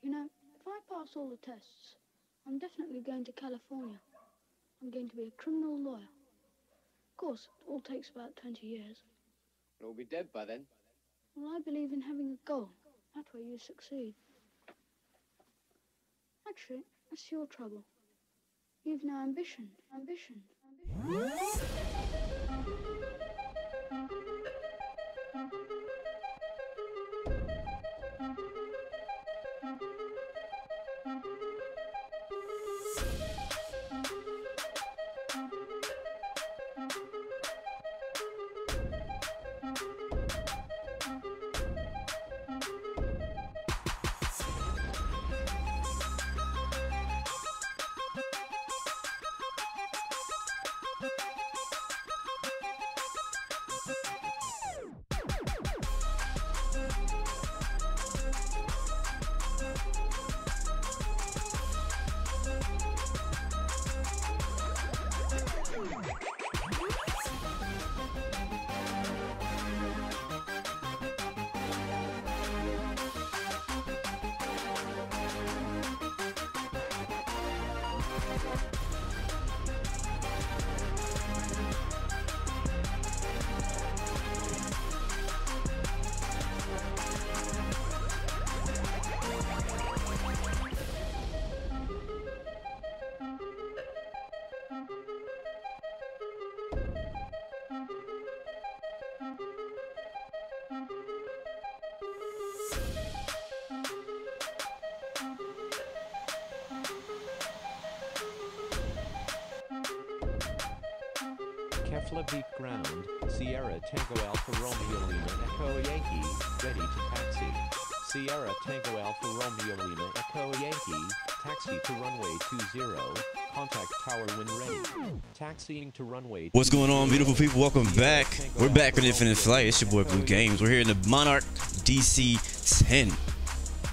You know, if I pass all the tests, I'm definitely going to California. I'm going to be a criminal lawyer. Of course, it all takes about 20 years. We'll be dead by then. Well, I believe in having a goal. That way you succeed. Actually, that's your trouble. You've no ambition. Ambition. Beat ground, Sierra Tango Alpha Romeo Lima Echo Yankee, ready to taxi. Sierra Tango Alpha Romeo Lima Echo Yankee, taxi to runway 20, contact tower when ready. Taxiing to runway 20. What's going on, beautiful people? Welcome back. We're back with Infinite Flight. It's your boy Blue Games. We're here in the Monarch DC-10.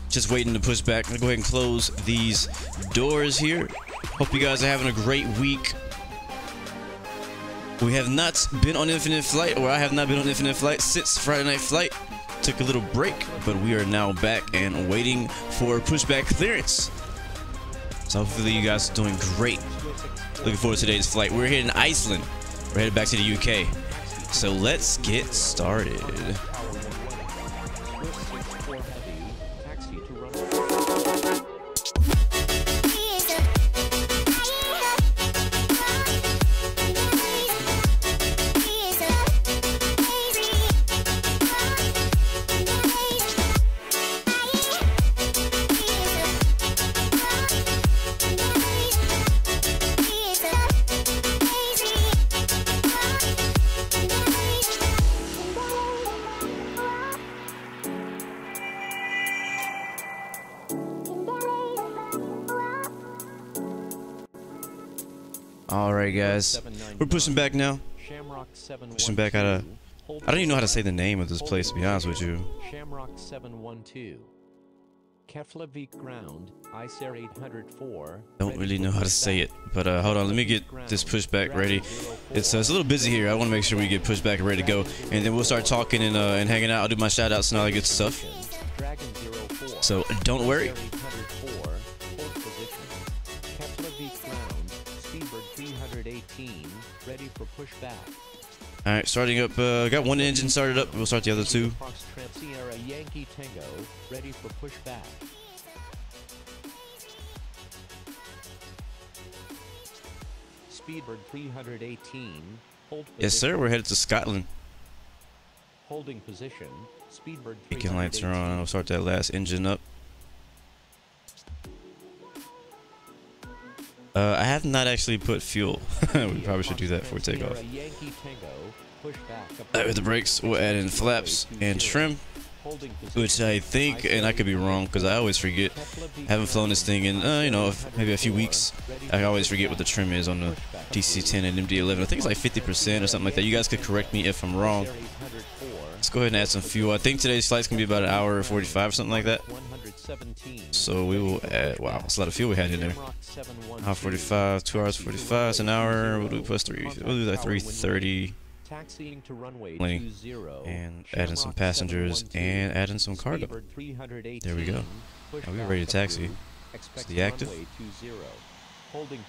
Just waiting to push back. I'm gonna go ahead and close these doors here. Hope you guys are having a great week. We have not been on Infinite Flight, or I have not been on Infinite Flight since Friday Night Flight. Took a little break, but we are now back and waiting for pushback clearance. So hopefully you guys are doing great. Looking forward to today's flight. We're here in Iceland. We're headed back to the UK. So let's get started. Alright guys, we're pushing back now. Pushing back out of... I don't even know how to say the name of this place, to be honest with you. Shamrock 712. Keflavik ground, ICER 804. Don't really know how to say it, but hold on, let me get this pushback ready. It's a little busy here. I want to make sure we get pushback and ready to go, and then we'll start talking and hanging out. I'll do my shout outs and all that good stuff. So don't worry. Ready for pushback. All right, starting up. Got one engine started up. We'll start the other two. Sierra Yankee Tango, ready for pushback. Speedbird 318. Hold position. Yes, sir. We're headed to Scotland. Holding position. Speedbird 318. Beacon lights are on. I'll start that last engine up. I have not actually put fuel. We probably should do that before we take off. With the brakes, we'll add in flaps and trim, which I think, and I could be wrong because I always forget. Haven't flown this thing in, you know, maybe a few weeks. I always forget what the trim is on the DC-10 and MD-11. I think it's like 50% or something like that. You guys could correct me if I'm wrong. Let's go ahead and add some fuel. I think today's flight's gonna be about an hour or 45 or something like that. So we will add, wow, that's a lot of fuel we had in there. Hour 45, 2 hours 45, it's an hour. We'll do plus 3. We'll do like 3:30. Taxiing to runway Plane. 20. And adding some passengers and adding some cargo. There we go. Now we're ready to taxi. It's the active.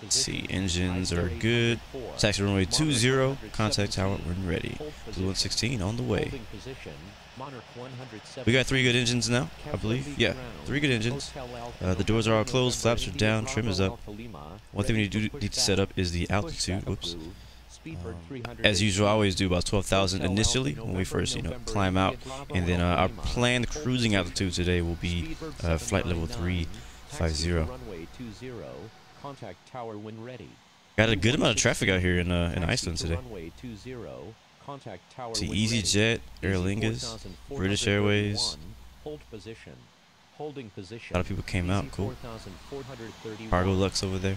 Let's see, engines are good. Taxi runway 20. Contact tower when ready. Blue 116 on the way. We got 3 good engines now, I believe. Yeah, 3 good engines. The doors are all closed, flaps are down, trim is up. One thing we need to set up is the altitude. Whoops. As usual, I always do about 12,000 initially when we first, climb out, and then our planned cruising altitude today will be flight level 350. Got a good amount of traffic out here in Iceland today. See, EasyJet, Aer Lingus, British Airways. A lot of people came out. Cool. Cargo Lux over there.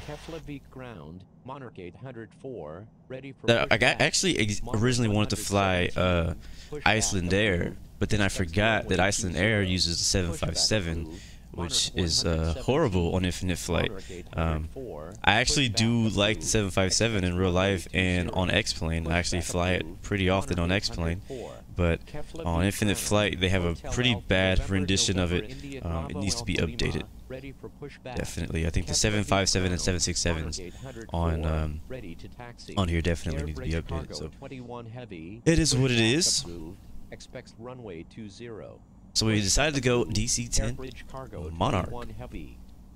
I actually originally wanted to fly Iceland Air, but then I forgot that Iceland Air uses the 757, which is horrible on infinite flight. I actually do like the 757 in real life and on X-Plane. I actually fly it pretty often on X-Plane, but on infinite flight they have a pretty bad rendition of it. It needs to be updated. Definitely, I think the 757 and 767s on here definitely need to be updated. So it is what it is. So we decided to go DC-10 Monarch.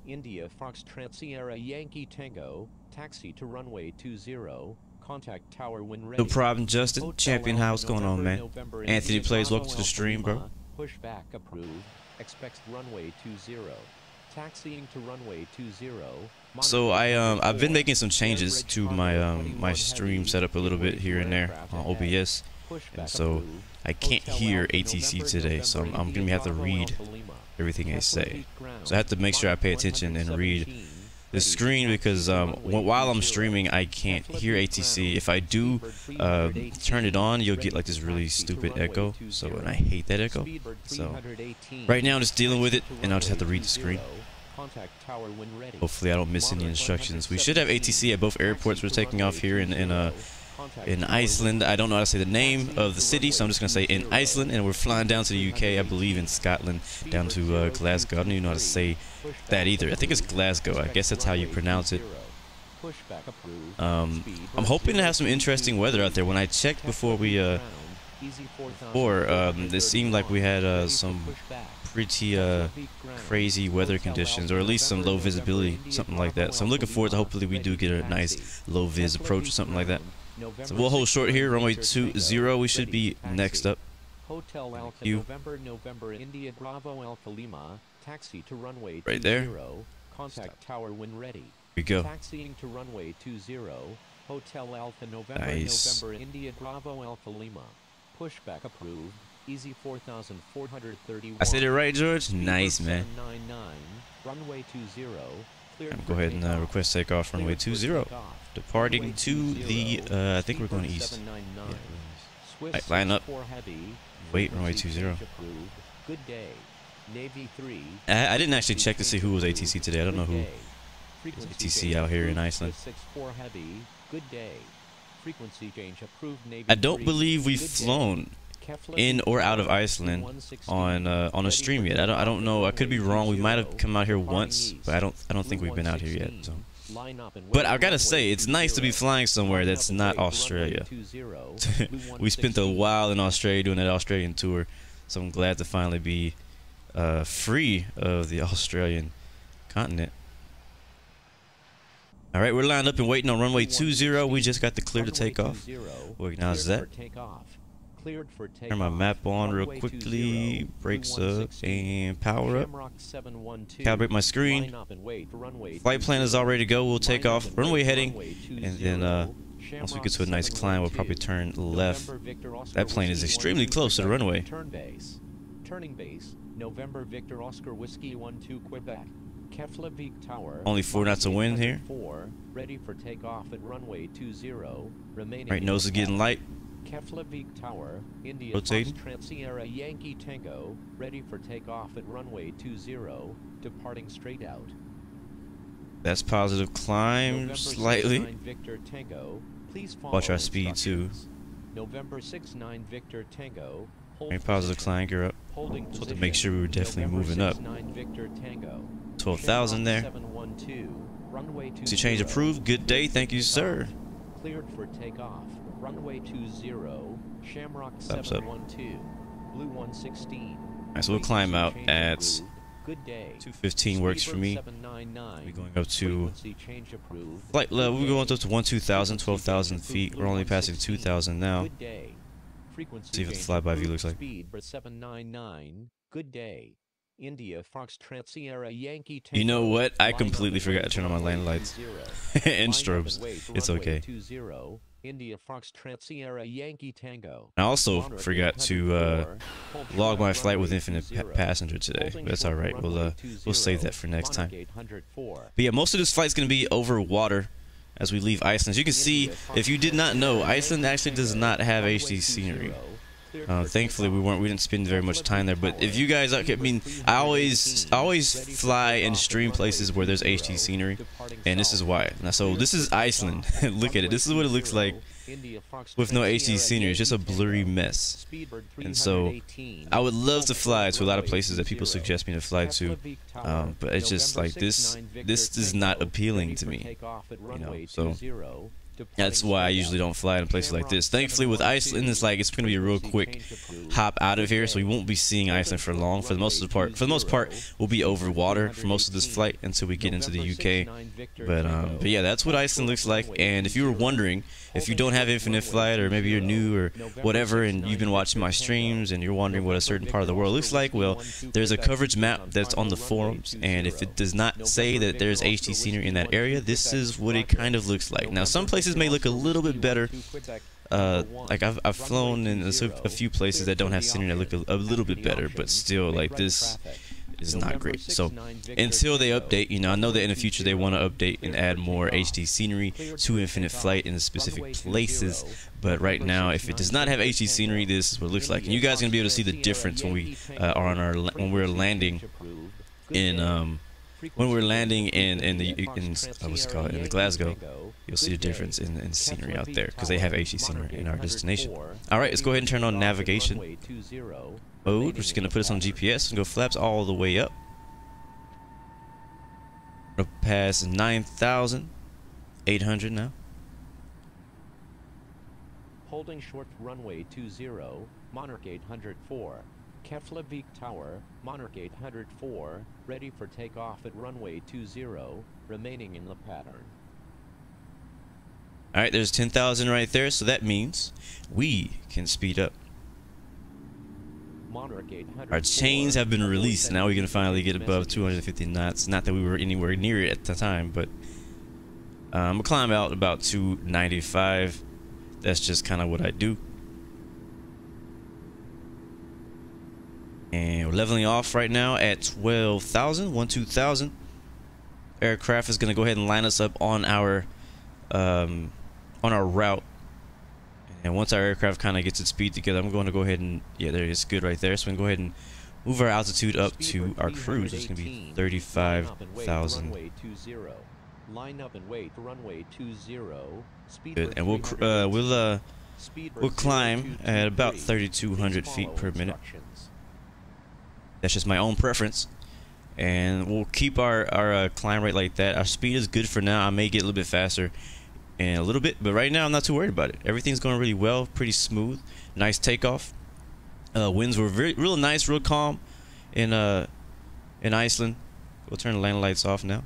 India Foxtrot Sierra Yankee Tango, taxi to runway 20, contact tower when ready. No problem, Justin. Champion, how what's going on, man? Anthony Plays, welcome to the stream, bro. Pushback approved. Expects runway 20. Taxiing to runway 20. So I've been making some changes to my my stream setup a little bit here and there on OBS, and so I can't hear ATC today, so I'm gonna have to read everything I say. So I have to make sure I pay attention and read the screen, because while I'm streaming I can't hear ATC. If I do turn it on, you'll get like this really stupid echo, and I hate that echo. So right now I'm just dealing with it, and I'll just have to read the screen. Hopefully I don't miss any instructions. We should have ATC at both airports we're taking off here in Iceland. I don't know how to say the name of the city, so I'm just going to say in Iceland, and we're flying down to the UK, I believe in Scotland, down to Glasgow. I don't even know how to say that either. I think it's Glasgow. I guess that's how you pronounce it. I'm hoping to have some interesting weather out there. When I checked before it seemed like we had some pretty crazy weather conditions, or at least some low visibility, something like that. So I'm looking forward to, hopefully we do get a nice low vis approach or something like that. So we'll hold short here, runway 20. We should be next up. Hotel Alpha November India Bravo Alpha Lima, taxi to runway 20. Right there. Contact tower when ready. Here we go. Taxiing to runway 20. Hotel Alpha November India Bravo Alpha Lima. Pushback approved. Easy 4,431. I said it right, George? Nice, man. Runway 20. I'm go ahead and request takeoff runway 20. Departing to the, I think we're going east. Yeah. Right, line up. Wait, runway 20. Good day. Navy 3. I didn't actually check to see who was ATC today. I don't know who is ATC out here in Iceland. Good day. Frequency change approved. Navy I don't believe we've flown in or out of Iceland on a stream yet. I don't know. I could be wrong. We might have come out here once, but I don't think we've been out here yet. So. But I gotta say, it's nice to be flying somewhere that's not Australia. We spent a while in Australia doing that Australian tour, so I'm glad to finally be free of the Australian continent. All right, we're lined up and waiting on runway 20. We just got the clear to take off. We'll acknowledge that. Turn my map on real quickly. Brakes up and power up. Calibrate my screen. Flight plan is all ready to go. We'll take off. Runway heading, and then once we get to a nice climb, we'll probably turn left. That plane is extremely close to the runway. Turning base. November Victor Oscar Whiskey 12 Quebec. Keflavik Tower. Only 4 knots of wind here. Ready for takeoff at runway 20. Remaining. Right nose is getting light. Keflavik Tower, India Foxtrot Sierra Yankee Tango, ready for takeoff at runway 20, departing straight out. That's positive climb slightly. Victor Tango, please watch our speed too. November 69 Victor Tango. Let me pause the climb gear up. Holding So to position. make sure we were definitely November moving up. 69 Victor Tango. 12,000 there. 712. Runway 20. See change approved. Good day. Thank you, sir. Cleared for takeoff. Runway 20. Shamrock Stops up. 712. Blue 116. Alright, so we'll climb out at Good day. 215 works for me. 799. We're going up to Frequency change approved. flight level. We're going up to 12,000, 12,000 feet. We're only passing 2,000 now. Good day. Frequency See what the change flyby view approved. looks like. Speed 799. Good day. India Foxtrot Sierra Yankee. You know Tango. what? I Line up completely and forgot wait to turn on for my lane runway lights 20. and Line up strobes. and wait for It's runway okay. 20. India Foxtrot Sierra Yankee Tango. I also Monarch forgot to 804. Hold log short my flight with runway infinite 20. passenger today. Holding That's short all right. runway We'll save 20. that for next Monarch time. 804. But yeah, most of this flight's gonna be over water as we leave Iceland. As you can see, if you did not know, Iceland actually does not have HD scenery. Thankfully, we didn't spend very much time there. But if you guys, I mean, I always fly and stream places where there's HD scenery, and this is why. Now, so this is Iceland. Look at it. This is what it looks like with no HD scenery. It's just a blurry mess. And so I would love to fly to a lot of places that people suggest me to fly to, but it's just like this is not appealing to me, you know. So that's why I usually don't fly in places like this. Thankfully, with Iceland, it's like it's going to be a real quick hop out of here, so we won't be seeing Iceland for long. For the most part, we'll be over water for most of this flight until we get into the UK. But yeah, that's what Iceland looks like. And if you were wondering, if you don't have infinite flight, or maybe you're new or whatever, and you've been watching my streams and you're wondering what a certain part of the world looks like, well, there's a coverage map that's on the forums, and if it does not say that there's HD scenery in that area, this is what it kind of looks like. Now, some places may look a little bit better. Like I've flown in a few places that don't have scenery that look a little bit better, but still, like, this is not great. So until they update, you know, I know that in the future they want to update and add more HD scenery to infinite flight in specific places, but right now, if it does not have HD scenery, this is what it looks like. And you guys are gonna be able to see the difference when we are on our when we're landing in what's it called, in Glasgow. You'll see the difference in scenery out there because they have HD scenery in our destination. All right, let's go ahead and turn on navigation mode. We're just gonna put us on GPS and go flaps all the way up. We're gonna pass 9,800 now. Holding short runway 20, Monarch 804. Keflavik Tower, Monarch 804, ready for takeoff at runway 20, remaining in the pattern. All right, there's 10,000 right there, so that means we can speed up. Monarch 804. Our chains have been released. Now we can finally get above 250 knots. Not that we were anywhere near it at the time, but I'm gonna climb out about 295. That's just kind of what I do. And we're leveling off right now at 12,000, 12,000. Aircraft is gonna go ahead and line us up on our route. And once our aircraft kind of gets its speed together, I'm going to go ahead and, yeah, there it's good right there. So we can go ahead and move our altitude up to our cruise. It's going to be 35,000. Line up and wait for runway 20. Good. And we'll climb at about 3,200 feet per minute. That's just my own preference. And we'll keep our climb rate like that. Our speed is good for now. I may get a little bit faster in a little bit, but right now I'm not too worried about it. Everything's going really well, pretty smooth, nice takeoff. Winds were real nice, real calm in Iceland. We'll turn the landing lights off now.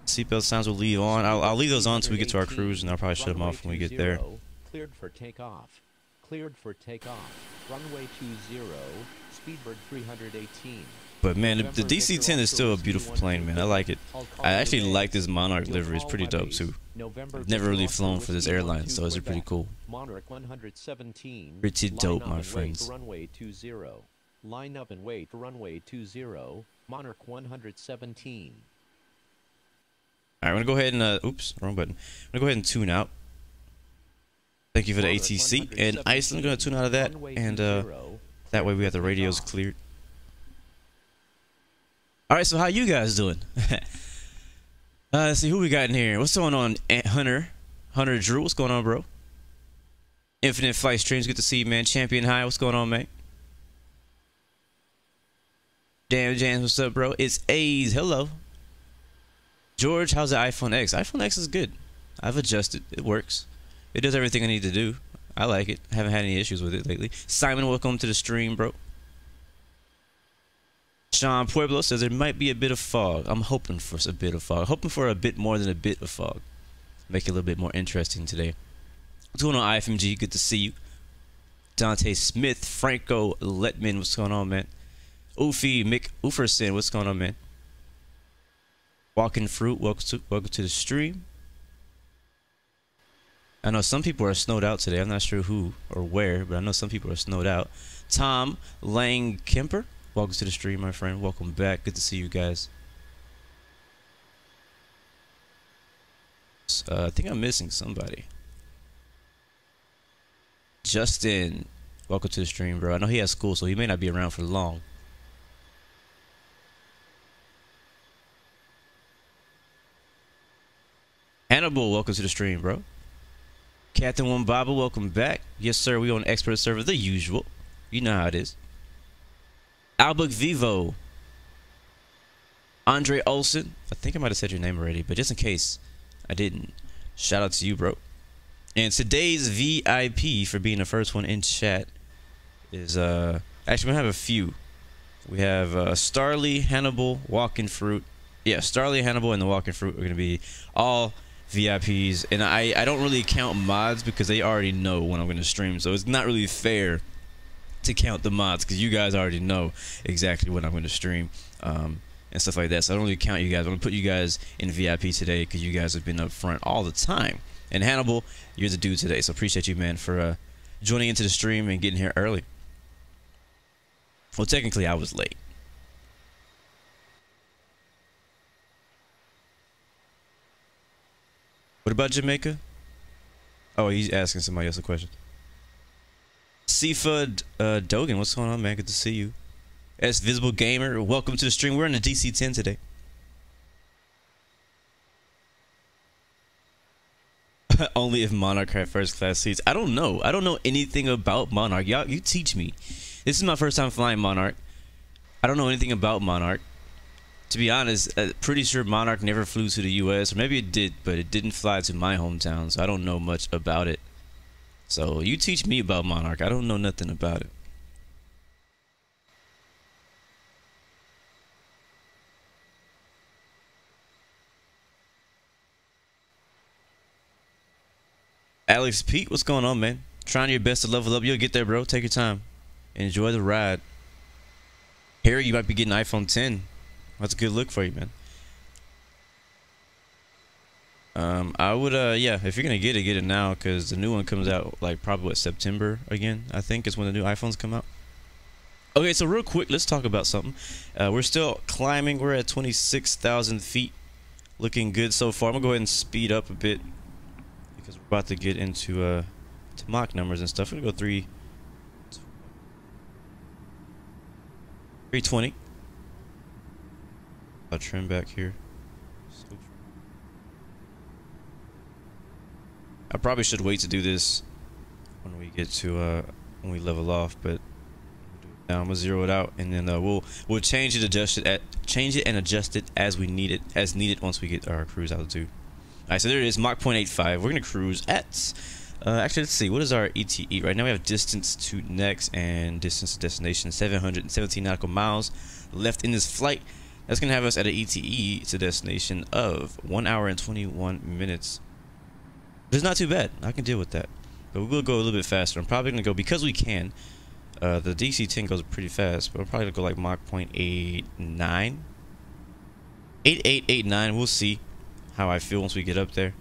Seatbelt sounds will leave on. I'll leave those on until we get to our cruise, and I'll probably shut them off when we get there. Cleared for takeoff. Cleared for takeoff. Runway 20. Speedbird 318. But man, the DC-10 is still a beautiful plane, man. I like it. I actually like this Monarch livery. It's pretty dope too. I've never really flown for this airline, so it's pretty cool. Monarch 117. Pretty dope, my friends. Runway 20. Line up and wait for runway 20. Monarch 117. All right, I'm gonna go ahead and oops, wrong button. I'm gonna go ahead and tune out. Thank you for the ATC. And Iceland, gonna tune out of that, and that way we have the radios cleared. All right, so how you guys doing? Let's see who we got in here. What's going on, Hunter Drew? What's going on, bro? Infinite Flight Streams, good to see you, man. Champion High, what's going on, man? Damn Jams, what's up, bro? It's A's, hello. George, how's the iPhone X? iPhone X is good. I've adjusted, it works. It does everything I need to do. I like it. I haven't had any issues with it lately. Simon, welcome to the stream, bro. Sean Pueblo says there might be a bit of fog. I'm hoping for a bit of fog. Hoping for a bit more than a bit of fog. Make it a little bit more interesting today. What's going on, IFMG? Good to see you. Dante Smith, Franco Letman, what's going on, man? Oofy, Mick Ooferson, what's going on, man? Walking Fruit, welcome to the stream. I know some people are snowed out today. I'm not sure who or where, but I know some people are snowed out. Tom Lang Kemper, welcome to the stream, my friend. Welcome back. Good to see you guys. I think I'm missing somebody. Justin, welcome to the stream, bro. I know he has school, so he may not be around for long. Hannibal, welcome to the stream, bro. Captain Wambaba, welcome back. Yes, sir. We on expert server, the usual. You know how it is. Albert Vivo. Andre Olson. I think I might have said your name already, but just in case I didn't, shout out to you, bro. And today's VIP for being the first one in chat is actually we're gonna have a few. We have Starly, Hannibal, Walking Fruit. Yeah, Starly, Hannibal, and the Walking Fruit are gonna be all VIPs, and I don't really count mods because they already know when I'm gonna stream, so it's not really fair to count the mods because you guys already know exactly when I'm gonna stream and stuff like that. So I don't really count you guys. I'm gonna put you guys in VIP today because you guys have been up front all the time. And Hannibal, you're the dude today, so appreciate you, man, for joining into the stream and getting here early. Well, technically, I was late. What about Jamaica? Oh, he's asking somebody else a question. Seafood Dogan, what's going on, man? Good to see you. S Visible Gamer, welcome to the stream. We're in the DC-10 today. Only if Monarch had first class seats. I don't know. I don't know anything about Monarch. Y'all, you teach me. This is my first time flying Monarch. I don't know anything about Monarch. To be honest, pretty sure Monarch never flew to the US, or maybe it did, but it didn't fly to my hometown, so I don't know much about it. So you teach me about Monarch. I don't know nothing about it. Alex Pete, what's going on, man? Trying your best to level up. You'll get there, bro. Take your time. Enjoy the ride. Harry, you might be getting iPhone 10. That's a good look for you, man. I would, yeah, if you're gonna get it now, because the new one comes out like probably what, September again, I think is when the new iPhones come out. Okay, so real quick, let's talk about something. We're still climbing. We're at 26,000 feet. Looking good so far. I'm gonna go ahead and speed up a bit because we're about to get into to mock numbers and stuff. We're gonna go 320. I'll trim back here. I probably should wait to do this when we get to when we level off, but now I'm gonna zero it out, and then we'll change it, change it and adjust it as we need it, as needed once we get our cruise altitude. All right, so there it is, Mach 0.85. We're gonna cruise at actually, let's see, what is our ETE right now? We have distance to next and distance to destination, 717 nautical miles left in this flight. That's gonna have us at an ETE to destination of 1 hour and 21 minutes. It's not too bad. I can deal with that. But we will go a little bit faster. I'm probably going to go, because we can, the DC-10 goes pretty fast, but I'm probably going to go like Mach 0.89. 8889. We'll see how I feel once we get up there.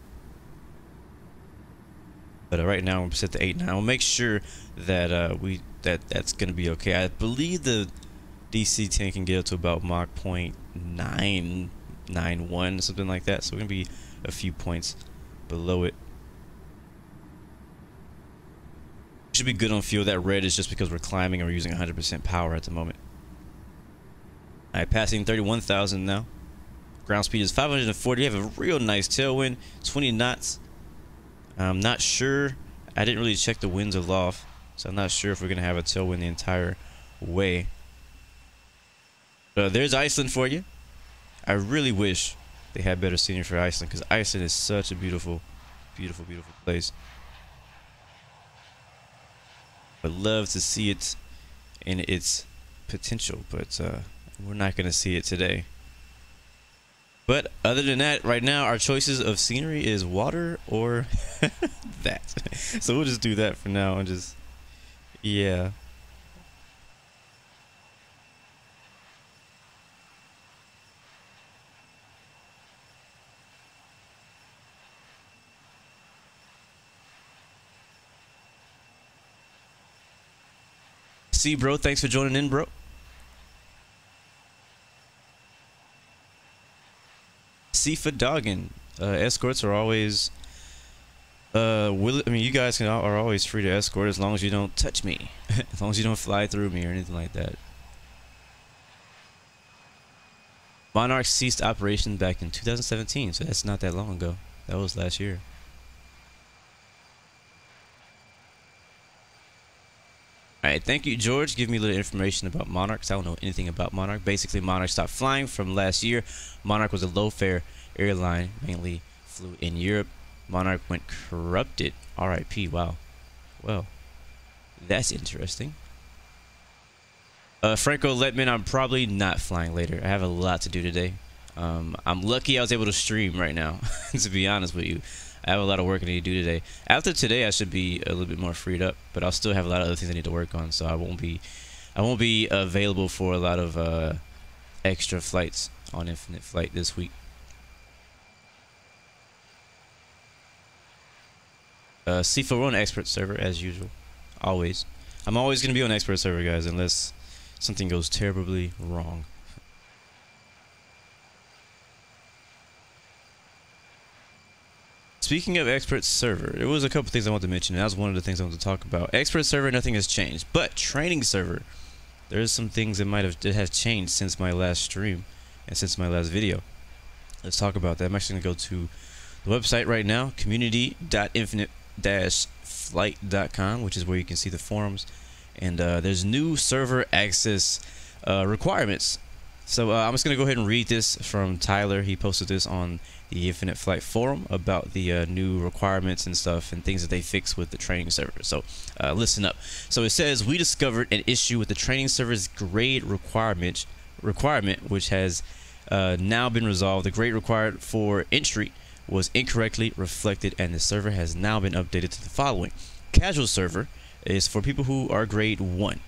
But right now, I'm set to 89. We'll make sure that that's going to be okay. I believe the DC-10 can get up to about Mach 0.991, something like that. So we're going to be a few points below it. Should be good on fuel. That red is just because we're climbing and we're using 100% power at the moment. Alright, passing 31,000 now. Ground speed is 540. We have a real nice tailwind, 20 knots. I'm not sure I didn't really check the winds aloft, so I'm not sure if we're gonna have a tailwind the entire way. There's Iceland for you. I really wish they had better scenery for Iceland, because Iceland is such a beautiful, beautiful, beautiful place. I'd love to see it in its potential, but we're not gonna see it today. But other than that, right now our choices of scenery is water or that. So we'll just do that for now and just, yeah. See, bro, thanks for joining in, bro. Sifa Doggin. Escorts are always I mean, you guys are always free to escort as long as you don't touch me. As long as you don't fly through me or anything like that. Monarch ceased operations back in 2017, so that's not that long ago. That was last year. Alright, thank you, George. Give me a little information about Monarch, 'cause I don't know anything about Monarch. Basically, Monarch stopped flying from last year. Monarch was a low-fare airline, mainly flew in Europe. Monarch went corrupted. RIP, wow. Well, that's interesting. Franco Letman, I'm probably not flying later. I have a lot to do today. I'm lucky I was able to stream right now, to be honest with you. I have a lot of work I need to do today. After today, I should be a little bit more freed up, but I'll still have a lot of other things I need to work on, so I won't be available for a lot of extra flights on Infinite Flight this week. C4 on expert server as usual, always. I'm always gonna be on expert server, guys, unless something goes terribly wrong. Speaking of expert server, there was a couple things I wanted to mention, and that was one of the things I wanted to talk about. Expert server, nothing has changed, but training server, there's some things that have changed since my last stream and since my last video. Let's talk about that. I'm actually gonna go to the website right now, community.infinite-flight.com, which is where you can see the forums, and there's new server access requirements. So I'm just gonna go ahead and read this from Tyler. He posted this on the Infinite Flight forum about the new requirements and stuff and things that they fix with the training server. So listen up. So it says, we discovered an issue with the training server's grade requirement, which has now been resolved. The grade required for entry was incorrectly reflected, and the server has now been updated to the following. Casual server is for people who are grade 1.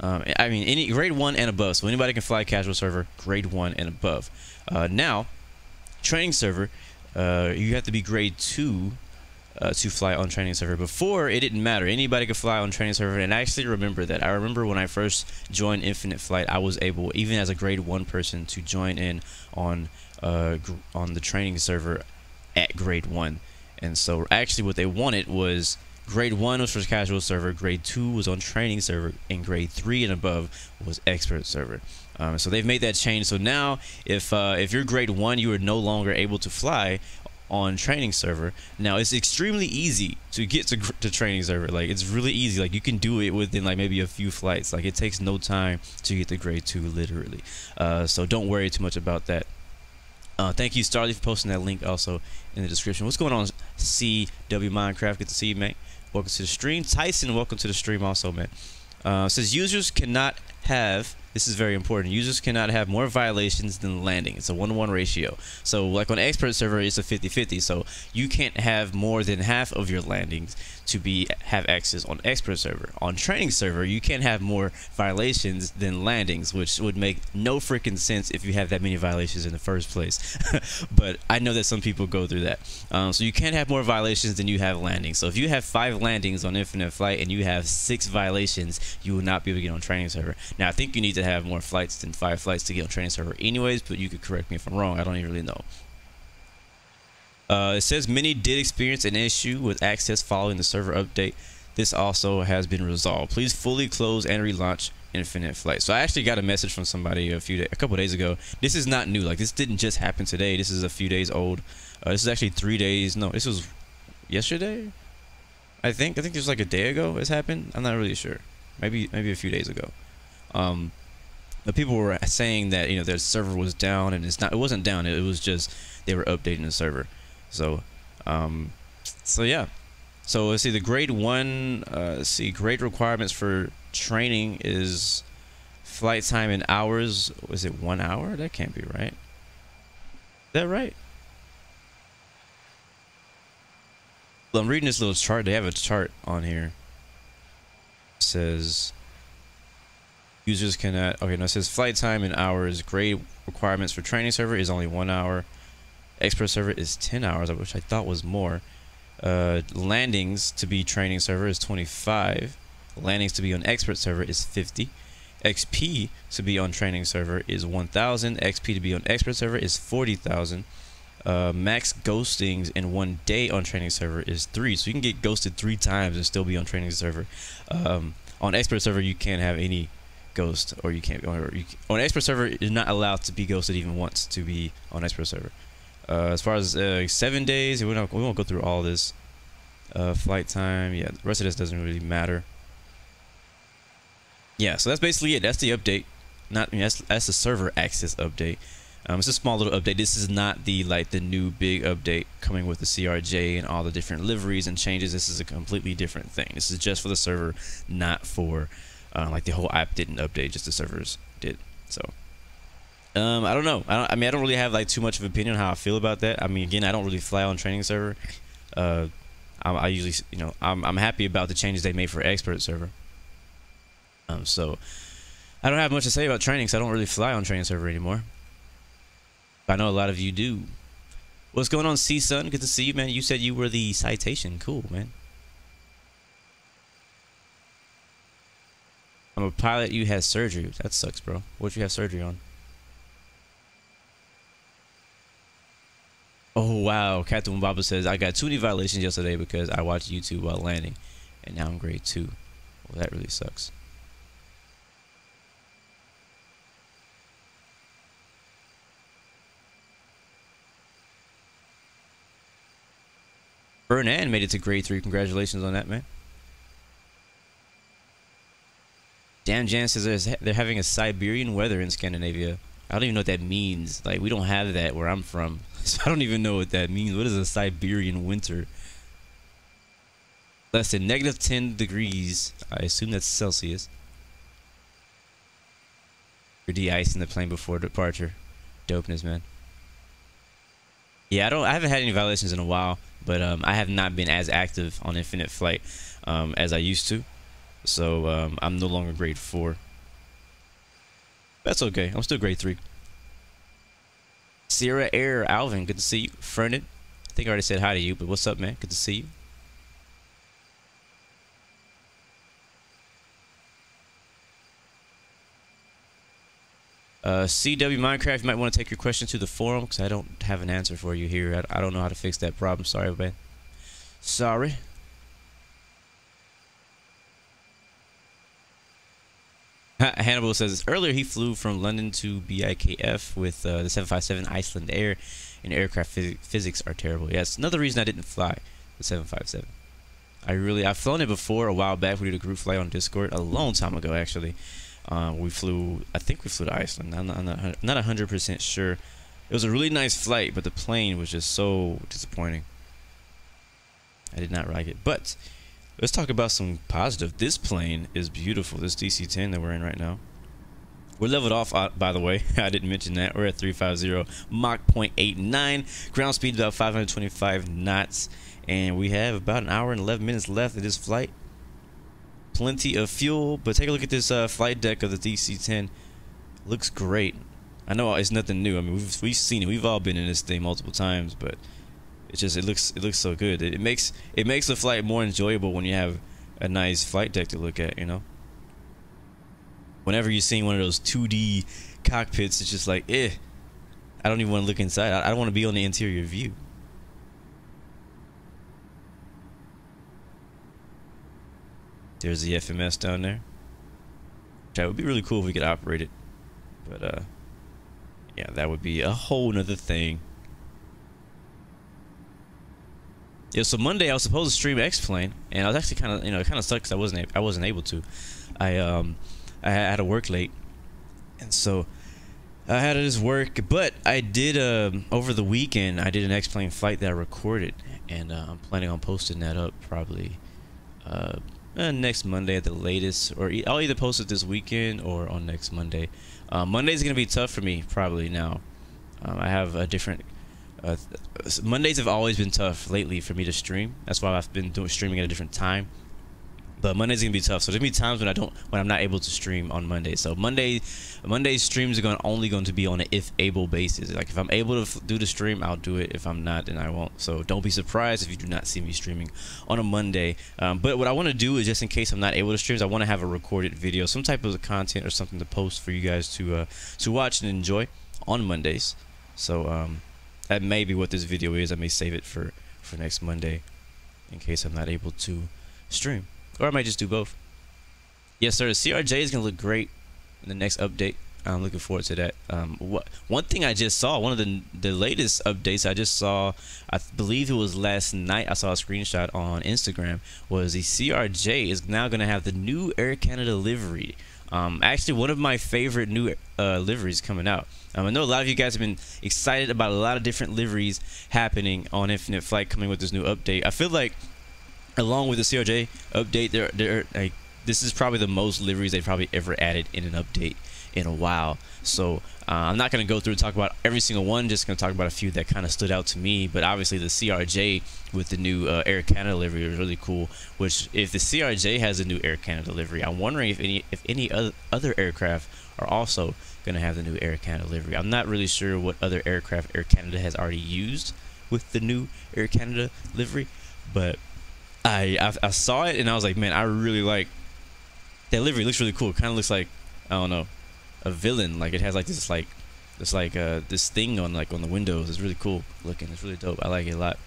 I mean, any grade 1 and above, so anybody can fly casual server, grade 1 and above. Now, training server, you have to be grade 2 to fly on training server. Before, it didn't matter. Anybody could fly on training server, and I actually remember that. I remember when I first joined Infinite Flight, I was able, even as a grade 1 person, to join in on the training server at grade 1. And so actually what they wanted was grade 1 was for casual server, grade 2 was on training server, and grade 3 and above was expert server. So they've made that change. So now if you're grade 1, you are no longer able to fly on training server. Now it's extremely easy to get to training server. Like, it's really easy. Like, you can do it within like maybe a few flights. Like, it takes no time to get to grade 2, literally. So don't worry too much about that. Thank you, Starly, for posting that link also in the description. What's going on, CW Minecraft? Good to see you, mate. Welcome to the stream. Tyson, welcome to the stream also, man. Says users cannot have, this is very important, users cannot have more violations than landing. It's a 1-to-1 ratio. So like on expert server, it's a 50-50. So you can't have more than half of your landings to have access on expert server. On training server, you can't have more violations than landings, which would make no freaking sense if you have that many violations in the first place. But I know that some people go through that. So you can't have more violations than you have landings. So if you have 5 landings on Infinite Flight and you have 6 violations, you will not be able to get on training server. Now I think you need to have more flights than 5 flights to get on training server anyways, but you could correct me if I'm wrong. I don't even really know. It says many did experience an issue with access following the server update. This also has been resolved. Please fully close and relaunch Infinite Flight. So I actually got a message from somebody a couple days ago. This is not new. Like, this didn't just happen today. This is a few days old. This is actually 3 days. No, this was yesterday. I think it was like a day ago it's happened. I'm not really sure. Maybe a few days ago. The people were saying that, you know, their server was down, and it wasn't down. It was just they were updating the server. So so yeah. So let's see, the grade 1 grade requirements for training is flight time in hours. Was it 1 hour? That can't be right. Is that right? Well, I'm reading this little chart. They have a chart on here. It says users cannot, okay, no, it says flight time in hours. Grade requirements for training server is only 1 hour. Expert server is 10 hours, which I thought was more. Landings to be training server is 25. Landings to be on expert server is 50. XP to be on training server is 1,000. XP to be on expert server is 40,000. Max ghostings in 1 day on training server is 3. So you can get ghosted 3 times and still be on training server. On expert server, you can't have any ghost, or you can't. On expert server, you're not allowed to be ghosted even once to be on expert server. As far as 7 days, we won't go through all this. Flight time, yeah, the rest of this doesn't really matter. Yeah, so that's basically it. That's the update. Not, I mean, that's the server access update. It's a small little update. This is not the new big update coming with the CRJ and all the different liveries and changes. This is a completely different thing. This is just for the server, not for like the whole app didn't update, just the servers did. So I don't know. I mean, I don't really have like too much of an opinion on how I feel about that. I mean, again, I don't really fly on training server. I usually, you know, I'm happy about the changes they made for expert server. So I don't have much to say about training, so I don't really fly on training server anymore. I know a lot of you do. What's going on, C-Sun? Good to see you, man. You said you were the citation. Cool, man. I'm a pilot. You had surgery. That sucks, bro. What'd you have surgery on? Oh, wow. Captain Baba says, I got 20 violations yesterday because I watched YouTube while landing, and now I'm grade 2. Well, that really sucks. Bernan made it to grade 3. Congratulations on that, man. Dan Jan says they're having a Siberian weather in Scandinavia. I don't even know what that means. Like, we don't have that where I'm from. So I don't even know what that means. What is a Siberian winter? Less than -10 degrees. I assume that's Celsius. You're de-icing the plane before departure. Dopeness, man. Yeah, I haven't had any violations in a while, but I have not been as active on Infinite Flight as I used to. So I'm no longer grade 4. That's okay. I'm still grade 3. Sierra Air Alvin, good to see you. Fernet, I think I already said hi to you, but what's up, man? Good to see you. CW Minecraft, you might want to take your question to the forum because I don't have an answer for you here. I don't know how to fix that problem. Sorry, man. Sorry. Hannibal says earlier he flew from London to BIKF with the 757 Iceland Air, and aircraft physics are terrible. Yeah, it's another reason I didn't fly the 757. I've flown it before a while back. We did a group flight on Discord a long time ago, actually. I think we flew to Iceland. I'm not 100% sure. It was a really nice flight, but the plane was just so disappointing. I did not like it. But let's talk about some positive. This plane is beautiful. This DC-10 that we're in right now. We're leveled off, by the way. I didn't mention that. We're at 350 Mach 0.89. Ground speed about 525 knots. And we have about an hour and 11 minutes left of this flight. Plenty of fuel, but take a look at this flight deck of the DC-10. Looks great. I know it's nothing new. I mean, we've seen it. We've all been in this thing multiple times, but it's just it looks so good. It makes the flight more enjoyable when you have a nice flight deck to look at. You know, whenever you're seeing one of those 2D cockpits, it's just like, I don't even want to look inside. I don't want to be on the interior view. There's the FMS down there. That would be really cool if we could operate it. But yeah, that would be a whole nother thing. Yeah, so Monday I was supposed to stream X-Plane, and I was actually kind of, it kind of sucked because I wasn't able to. I had to work late, and so I had to just work. But I did over the weekend. I did an X-Plane flight that I recorded, and I'm planning on posting that up probably next Monday at the latest, or I'll either post it this weekend or on next Monday. Monday's gonna be tough for me probably now. I have a different. Mondays have always been tough lately for me to stream. That's why I've been streaming at a different time. But Monday's gonna be tough. So there's gonna be times when I'm not able to stream on Monday. So Monday's streams are only going to be on an if able basis. Like if I'm able to do the stream, I'll do it. If I'm not, then I won't. So don't be surprised if you do not see me streaming on a Monday. But what I want to do is, just in case I'm not able to stream, I want to have a recorded video, some type of content or something to post for you guys to watch and enjoy on Mondays. So that may be what this video is. I may save it for next Monday in case I'm not able to stream. Or I might just do both. Yes, sir. The CRJ is going to look great in the next update. I'm looking forward to that. One thing I just saw, one of the latest updates I just saw, I believe it was last night, I saw a screenshot on Instagram, was the CRJ is now going to have the new Air Canada livery. Actually, one of my favorite new liveries coming out. I know a lot of you guys have been excited about a lot of different liveries happening on Infinite Flight coming with this new update. I feel like along with the CRJ update, this is probably the most liveries they've probably ever added in an update in a while. So I'm not going to go through and talk about every single one, just going to talk about a few that kind of stood out to me. But obviously the CRJ with the new Air Canada livery is really cool, which if the CRJ has a new Air Canada livery, I'm wondering if any other aircraft are also going to have the new Air Canada livery. I'm not really sure what other aircraft Air Canada has already used with the new Air Canada livery, but I saw it and I was like, man, I really like that livery. It looks really cool. It kind of looks like, I don't know, a villain. Like it has like this this thing on the windows. It's really cool looking. It's really dope. I like it a lot.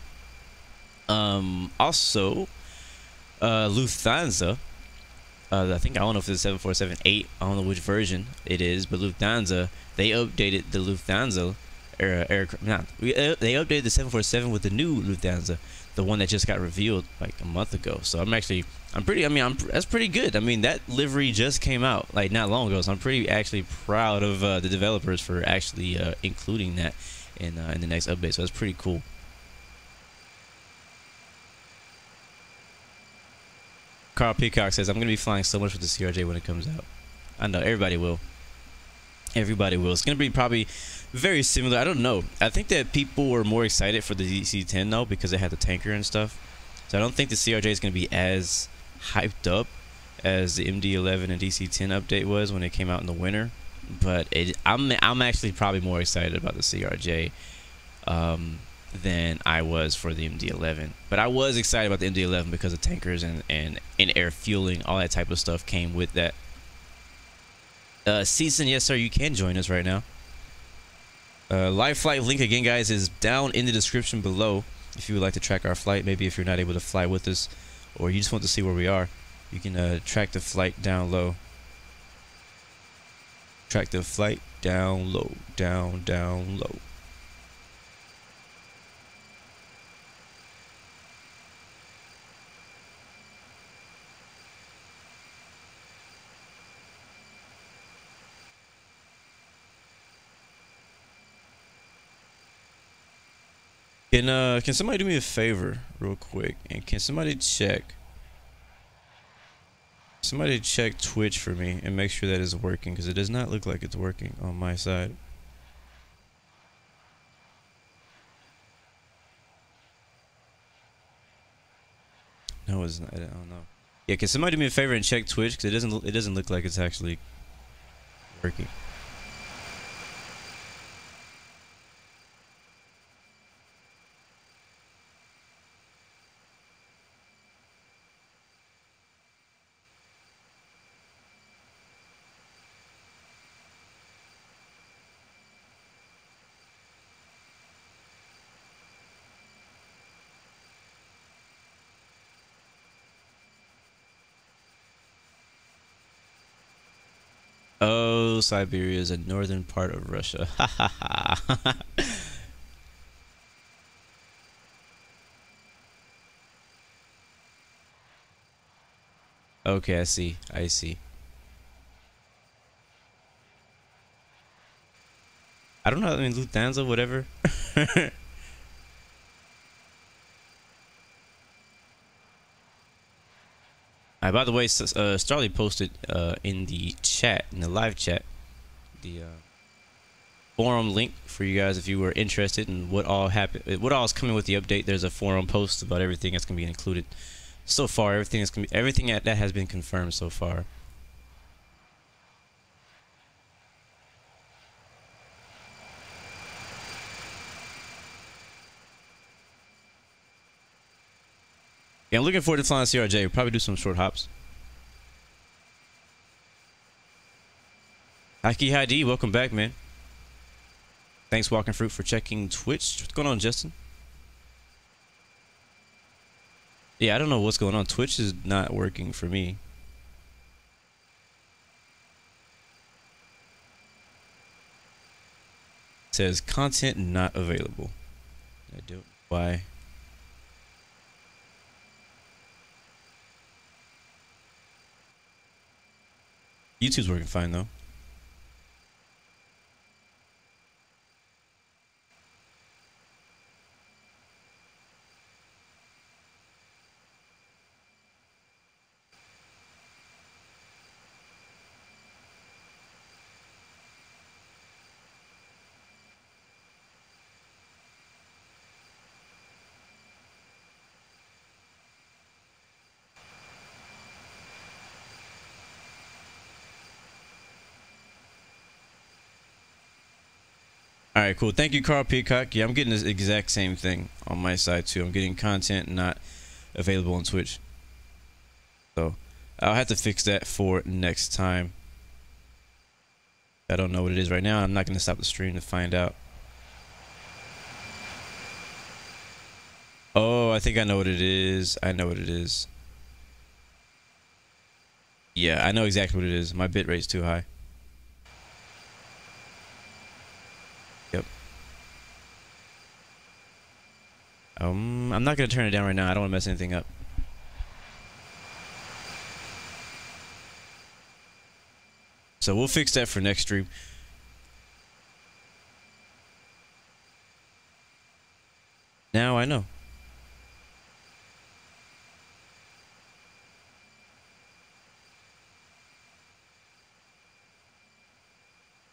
Also Lufthansa, I don't know if it's 747-8, I don't know which version it is, but Lufthansa, they updated the Lufthansa they updated the 747 with the new Lufthansa, the one that just got revealed like a month ago. So that's pretty good. I mean, that livery just came out like not long ago, so I'm pretty actually proud of the developers for actually including that in the next update. So that's pretty cool. Carl Peacock says, I'm going to be flying so much with the CRJ when it comes out. I know, everybody will. Everybody will. It's going to be probably very similar. I don't know. I think that people were more excited for the DC-10 though, because it had the tanker and stuff. So I don't think the CRJ is going to be as hyped up as the MD-11 and DC-10 update was when it came out in the winter. But I'm actually probably more excited about the CRJ than I was for the MD-11. But I was excited about the MD-11 because of tankers and in-air fueling, all that type of stuff came with that. Season, yes sir, you can join us right now. Live flight link again, guys, is down in the description below. If you would like to track our flight, maybe if you're not able to fly with us, or you just want to see where we are, you can track the flight down low. Track the flight down low, down low. Can somebody do me a favor real quick, and can somebody check Twitch for me and make sure that it's working, because it does not look like it's working on my side. No, it's not. I don't know. Yeah, can somebody do me a favor and check Twitch, because it doesn't look like it's actually working. Oh, Siberia is a northern part of Russia. Ha ha ha. Okay, I see. I see. I don't know. I mean, Lufthansa, whatever. By the way, Starly posted in the chat, in the live chat, the forum link for you guys if you were interested in what all happened, what all is coming with the update. There's a forum post about everything that's gonna be included so far. Everything that has been confirmed so far. Yeah, I'm looking forward to flying CRJ. We'll probably do some short hops. Haki Hadi, welcome back, man. Thanks, Walking Fruit, for checking Twitch. What's going on, Justin? Yeah, I don't know what's going on. Twitch is not working for me. It says content not available. I don't know why. YouTube's working fine though. All right, cool. Thank you, Carl Peacock. Yeah, I'm getting this exact same thing on my side too. I'm getting content not available on Twitch. So I'll have to fix that for next time. I don't know what it is right now. I'm not going to stop the stream to find out. Oh, I think I know what it is. I know what it is. Yeah, I know exactly what it is. My bitrate's too high. Yep. I'm not gonna turn it down right now. I don't want to mess anything up. So we'll fix that for next stream. Now I know.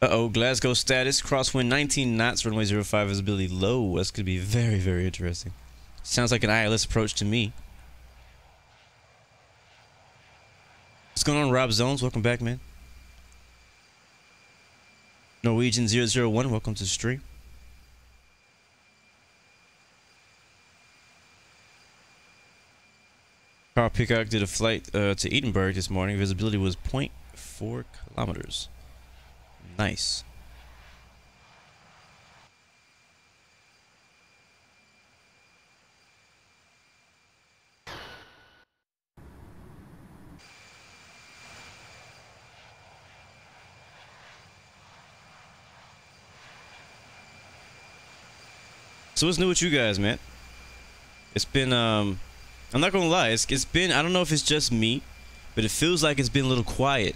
Uh-oh, Glasgow status, crosswind 19 knots, runway 05, visibility low. That's going to be very, very interesting. Sounds like an ILS approach to me. What's going on, Rob Zones? Welcome back, man. Norwegian 001, welcome to the stream. Carl Peacock did a flight to Edinburgh this morning. Visibility was 0.4 kilometers. Nice. So what's new with you guys, man? It's been I'm not gonna lie, it's been, I don't know if it's just me, but it feels like it's been a little quiet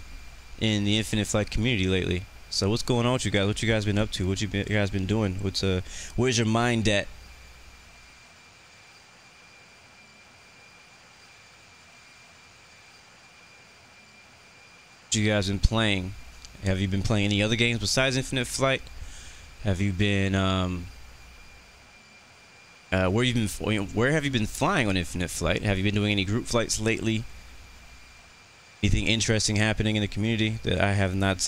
in the Infinite Flight community lately. So what's going on with you guys? What you guys been up to? What you guys been doing? Where's your mind at? What you guys been playing? Have you been playing any other games besides Infinite Flight? Have you been where have you been flying on Infinite Flight? Have you been doing any group flights lately? Anything interesting happening in the community that I have not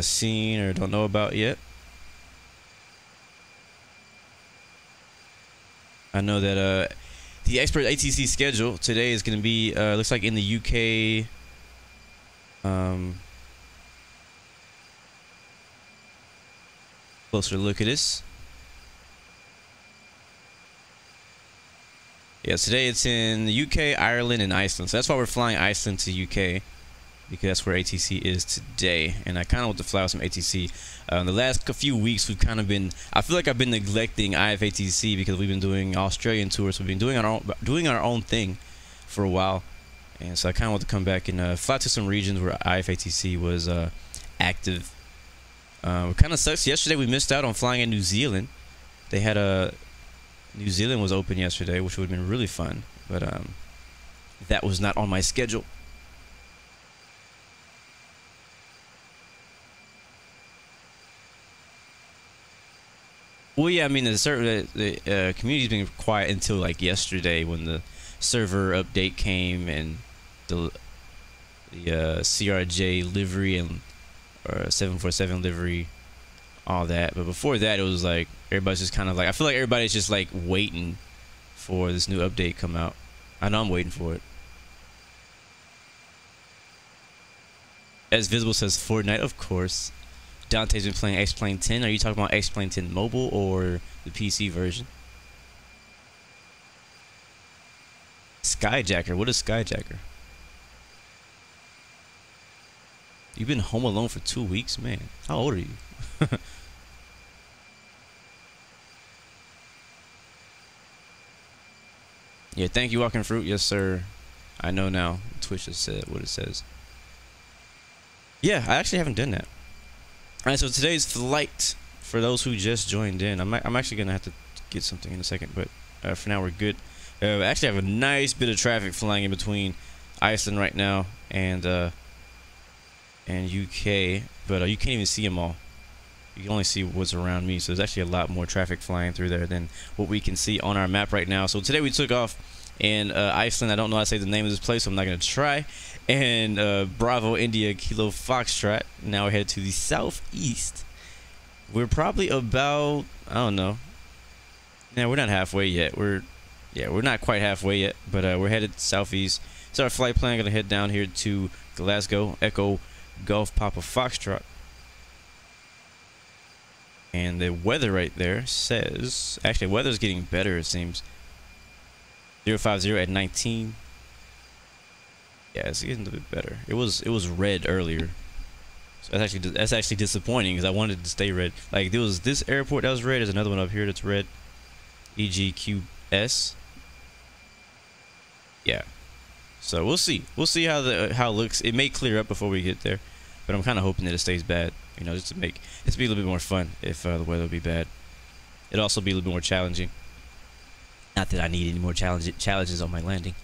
seen or don't know about yet? I know that the expert ATC schedule today is going to be looks like in the UK closer look at this. Yeah, today it's in the UK, Ireland, and Iceland. So that's why we're flying Iceland to UK, because that's where ATC is today. And I kind of want to fly with some ATC. The last few weeks, we've kind of been, I feel like I've been neglecting IFATC because we've been doing Australian tours. We've been doing our own thing. for a while, and so I kind of want to come back and fly to some regions where IFATC was active. It kind of sucks. Yesterday we missed out on flying in New Zealand. They had New Zealand was open yesterday, which would have been really fun, but that was not on my schedule. Well, yeah, I mean, the community's been quiet until like yesterday when the server update came and the CRJ livery and 747 livery, all that. But before that, it was like everybody's just kind of like, I feel like everybody's just like waiting for this new update to come out. I know I'm waiting for it. As Visible says, Fortnite, of course. Dante's been playing X-Plane 10. Are you talking about X-Plane 10 mobile or the PC version? Skyjacker. What is Skyjacker? You've been home alone for 2 weeks, man. How old are you? Yeah, thank you, Walking Fruit. Yes, sir. I know now. Twitch has said what it says. Yeah, I actually haven't done that. Alright, so today's flight, for those who just joined in, I'm actually going to have to get something in a second, but for now we're good. I actually have a nice bit of traffic flying in between Iceland right now and UK, but you can't even see them all. You can only see what's around me, so there's actually a lot more traffic flying through there than what we can see on our map right now. So today we took off in Iceland. I don't know how to say the name of this place, so I'm not going to try. And Bravo India Kilo Foxtrot. Now we're headed to the southeast. We're probably about, I don't know. Yeah, we're not halfway yet. We're not quite halfway yet, but we're headed southeast. So our flight plan, going to head down here to Glasgow, Echo Golf Papa Foxtrot. And the weather right there says, actually, weather's getting better, it seems. 050 at 19. Yeah, it's getting a bit better. It was red earlier, so that's actually disappointing because I wanted it to stay red. Like there was this airport that was red. There's another one up here that's red. EGQS. Yeah. So we'll see. We'll see how it looks. It may clear up before we get there, but I'm kind of hoping that it stays bad. You know, just to be a little bit more fun if the weather will be bad. It'll also be a little bit more challenging. Not that I need any more challenges on my landing.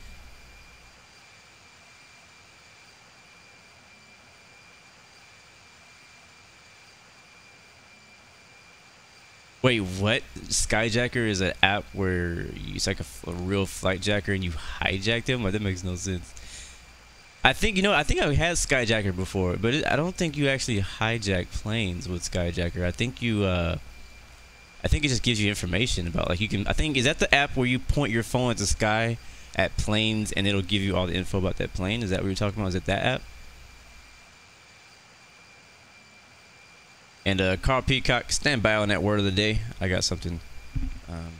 Wait, what? Skyjacker is an app where it's like a real flight jacker and you hijack them? Like, that makes no sense. I think I had Skyjacker before, but I don't think you actually hijack planes with Skyjacker. I think it just gives you information about, like, you can, I think, is that the app where you point your phone at the sky at planes and it'll give you all the info about that plane? Is that what you're talking about? Is it that app? And Carl Peacock, stand by on that word of the day. I got something. I'm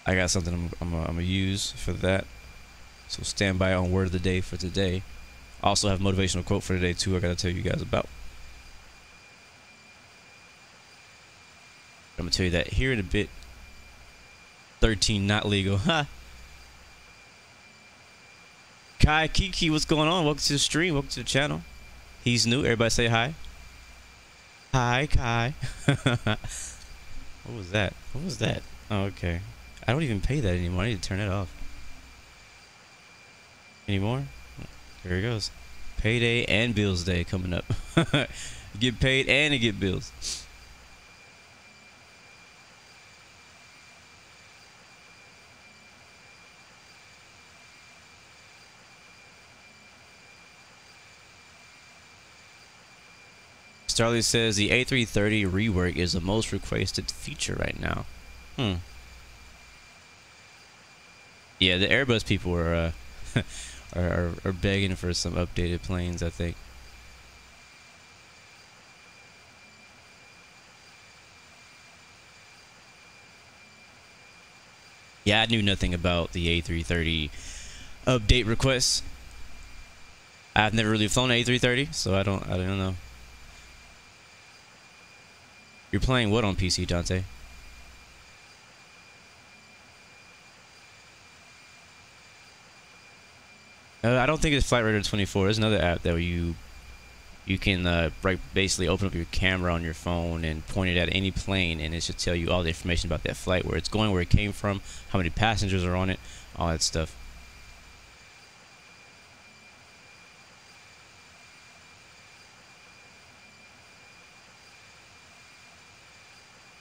gonna use for that. So stand by on word of the day for today. Also have a motivational quote for today too. I gotta tell you guys about. I'm gonna tell you that here in a bit. 13 not legal, huh? Kai Kiki, what's going on? Welcome to the stream. Welcome to the channel. He's new. Everybody say hi. Hi, Kai. What was that? What was that? Oh, okay. I don't even pay that anymore. I need to turn it off. Anymore? Here it goes. Payday and bills day coming up. You get paid and you get bills. Starly says the A330 rework is the most requested feature right now. Yeah, the Airbus people are are begging for some updated planes, I think. Yeah, I knew nothing about the A330 update requests. I've never really flown an A330, so I don't know. You're playing what on PC, Dante? I don't think it's Flight Radar 24. There's another app that you can basically open up your camera on your phone and point it at any plane, and it should tell you all the information about that flight, where it's going, where it came from, how many passengers are on it, all that stuff.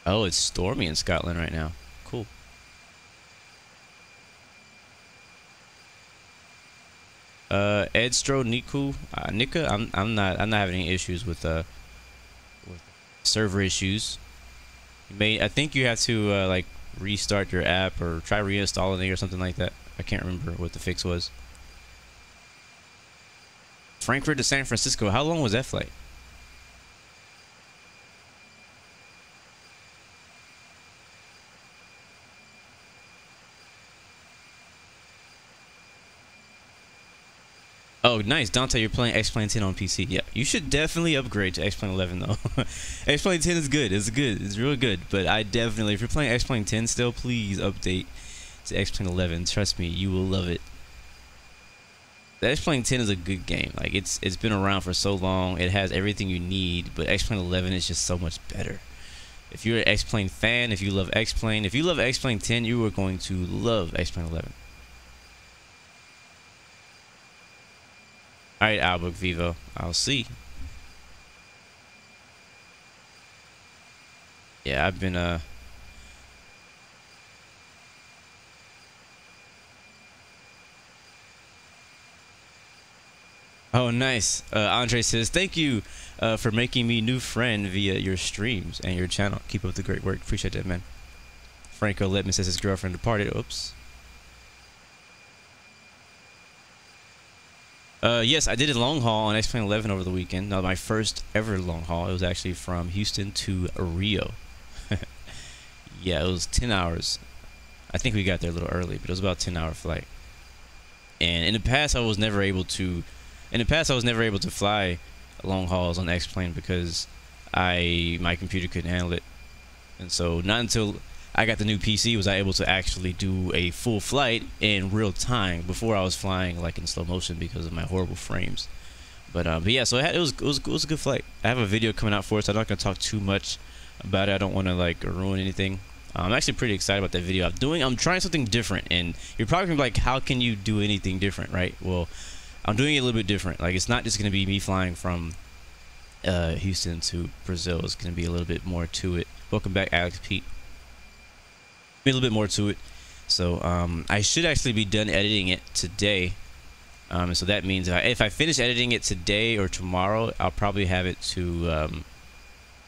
Oh, it's stormy in Scotland right now. Cool. Edstro Niku Nika, I'm not having any issues with server issues. I think you have to like restart your app or try reinstalling it or something like that. I can't remember what the fix was. Frankfurt to San Francisco. How long was that flight? Oh, nice. Dante, you're playing X-Plane 10 on PC. Yeah, you should definitely upgrade to X-Plane 11, though. X-Plane 10 is good. It's good. It's real good. But I definitely, if you're playing X-Plane 10 still, please update to X-Plane 11. Trust me, you will love it. The X-Plane 10 is a good game. Like, it's been around for so long. It has everything you need, but X-Plane 11 is just so much better. If you're an X-Plane fan, if you love X-Plane, if you love X-Plane 10, you are going to love X-Plane 11. All right, Albert Vivo. I'll see. Yeah, I've been Oh, nice. Andre says, thank you for making me new friend via your streams and your channel. Keep up the great work. Appreciate that, man. Franco Letman says his girlfriend departed. Oops. Yes, I did a long haul on X-Plane 11 over the weekend. My first ever long haul. It was actually from Houston to Rio. Yeah, it was 10 hours. I think we got there a little early, but it was about a 10-hour flight. And in the past, I was never able to fly long hauls on X-Plane because my computer couldn't handle it. And so not until I got the new PC was I able to actually do a full flight in real time. Before I was flying like in slow motion because of my horrible frames. But yeah, so it was a good flight. I have a video coming out for it, so I'm not gonna talk too much about it. I don't want to like ruin anything. I'm actually pretty excited about that video. I'm trying something different, and you're probably gonna be like, how can you do anything different, right? Well, I'm doing it a little bit different. Like, it's not just gonna be me flying from Houston to Brazil. It's gonna be a little bit more to it. Welcome back, Alex Pete. A little bit more to it. So I should actually be done editing it today. And so that means if I finish editing it today or tomorrow, I'll probably have it to the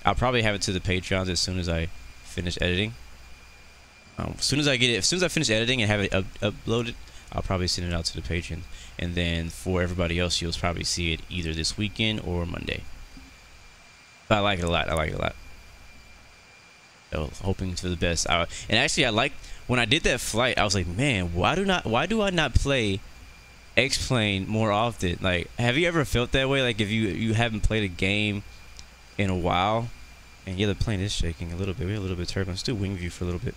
Patreons as soon as I finish editing. As soon as I finish editing and have it uploaded, I'll probably send it out to the Patreon. And then for everybody else, you'll probably see it either this weekend or Monday. But I like it a lot. I like it a lot. So, hoping for the best. And actually, I like when I did that flight. I was like, man, why do I not play X-Plane more often? Like, have you ever felt that way? Like, if you haven't played a game in a while, and yeah, the plane is shaking a little bit. We have a little bit of turbulence. Let's do wing view for a little bit.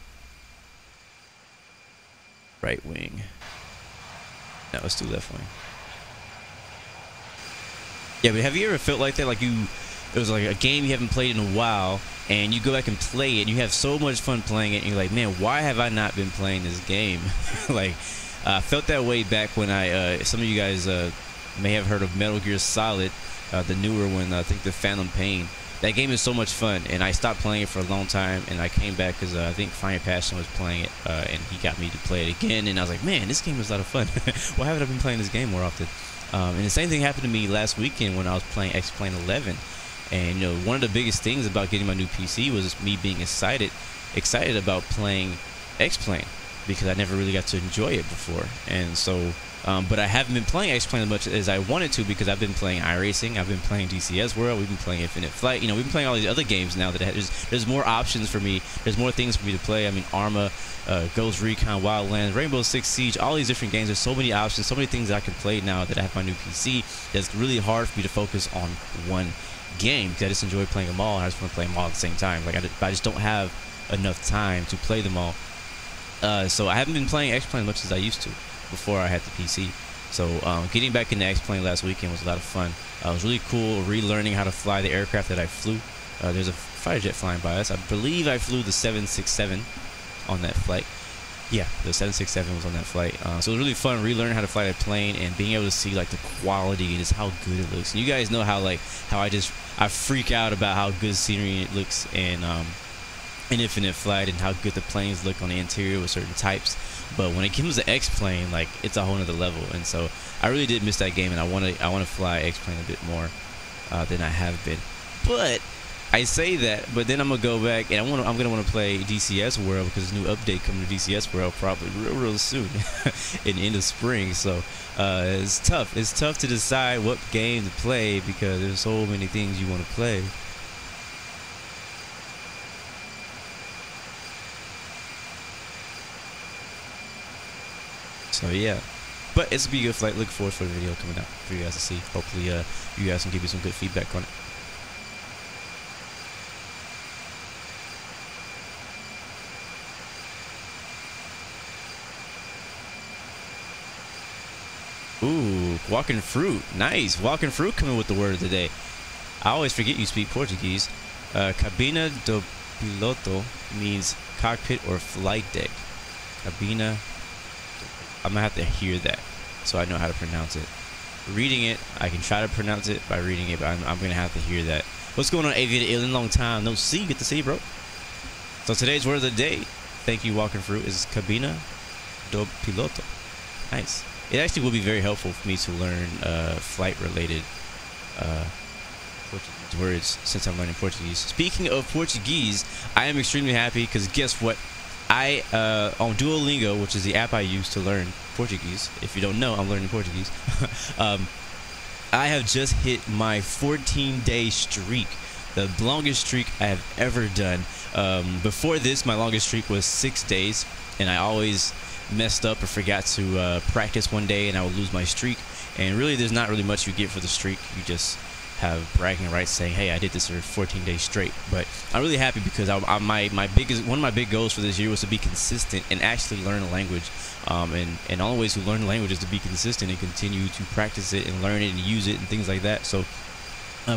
Right wing. No, let's do left wing. Yeah, but have you ever felt like that? Like it was like a game you haven't played in a while, and you go back and play it, and you have so much fun playing it, and you're like, man, why have I not been playing this game? Like, I felt that way back when some of you guys may have heard of Metal Gear Solid, the newer one, I think the Phantom Pain. That game is so much fun, and I stopped playing it for a long time, and I came back because I think Fire Passion was playing it, and he got me to play it again, and I was like, man, this game was a lot of fun. Why haven't I been playing this game more often? And the same thing happened to me last weekend when I was playing X-Plane 11. And you know, one of the biggest things about getting my new PC was me being excited about playing X-Plane, because I never really got to enjoy it before. And so, but I haven't been playing X-Plane as much as I wanted to, because I've been playing iRacing, I've been playing DCS World, we've been playing Infinite Flight. You know, we've been playing all these other games now that there's more options for me. There's more things for me to play. I mean, Arma, Ghost Recon, Wildlands, Rainbow Six Siege, all these different games. There's so many options, so many things that I can play now that I have my new PC. That's really hard for me to focus on one game, because I just enjoy playing them all, and I just want to play them all at the same time. Like, I just don't have enough time to play them all. So I haven't been playing X-Plane as much as I used to before I had the PC. So getting back in the X-plane last weekend was a lot of fun. It was really cool relearning how to fly the aircraft that I flew. There's a fighter jet flying by us. I believe I flew the 767 on that flight. Yeah, the 767 was on that flight. So it was really fun relearning how to fly that plane and being able to see like the quality and just how good it looks. And you guys know how I freak out about how good scenery it looks in Infinite Flight and how good the planes look on the interior with certain types. But when it comes to X-plane, like, it's a whole nother level. And so I really did miss that game, and I want to fly X-plane a bit more than I have been. But I say that, but then I'm gonna go back and I'm gonna want to play DCS World because there's a new update coming to DCS World probably real soon in the end of spring. So it's tough. It's tough to decide what game to play because there's so many things you want to play. So yeah, but it's gonna be a good flight. Look forward for the video coming out for you guys to see. Hopefully you guys can give me some good feedback on it. Ooh, walking fruit. Nice. Walking fruit coming with the word of the day. I always forget you speak Portuguese. Cabina do piloto means cockpit or flight deck. Cabina. I'm going to have to hear that so I know how to pronounce it. Reading it, I can try to pronounce it by reading it, but I'm going to have to hear that. What's going on, Aviator Alien? Long time no see. Good to see you, bro. So today's word of the day, thank you, Walking Fruit, is Cabina do piloto. Nice. It actually will be very helpful for me to learn flight-related Portuguese words since I'm learning Portuguese. Speaking of Portuguese, I am extremely happy because guess what? I on Duolingo, which is the app I use to learn Portuguese. If you don't know, I'm learning Portuguese. I have just hit my 14-day streak, the longest streak I have ever done. Before this, my longest streak was 6 days, and I always messed up or forgot to practice one day, and I would lose my streak. And really, there's not really much you get for the streak. You just have bragging rights saying, hey, I did this for 14 days straight. But I'm really happy because one of my big goals for this year was to be consistent and actually learn a language. And the only ways to learn a language is to be consistent and continue to practice it and learn it and use it and things like that. So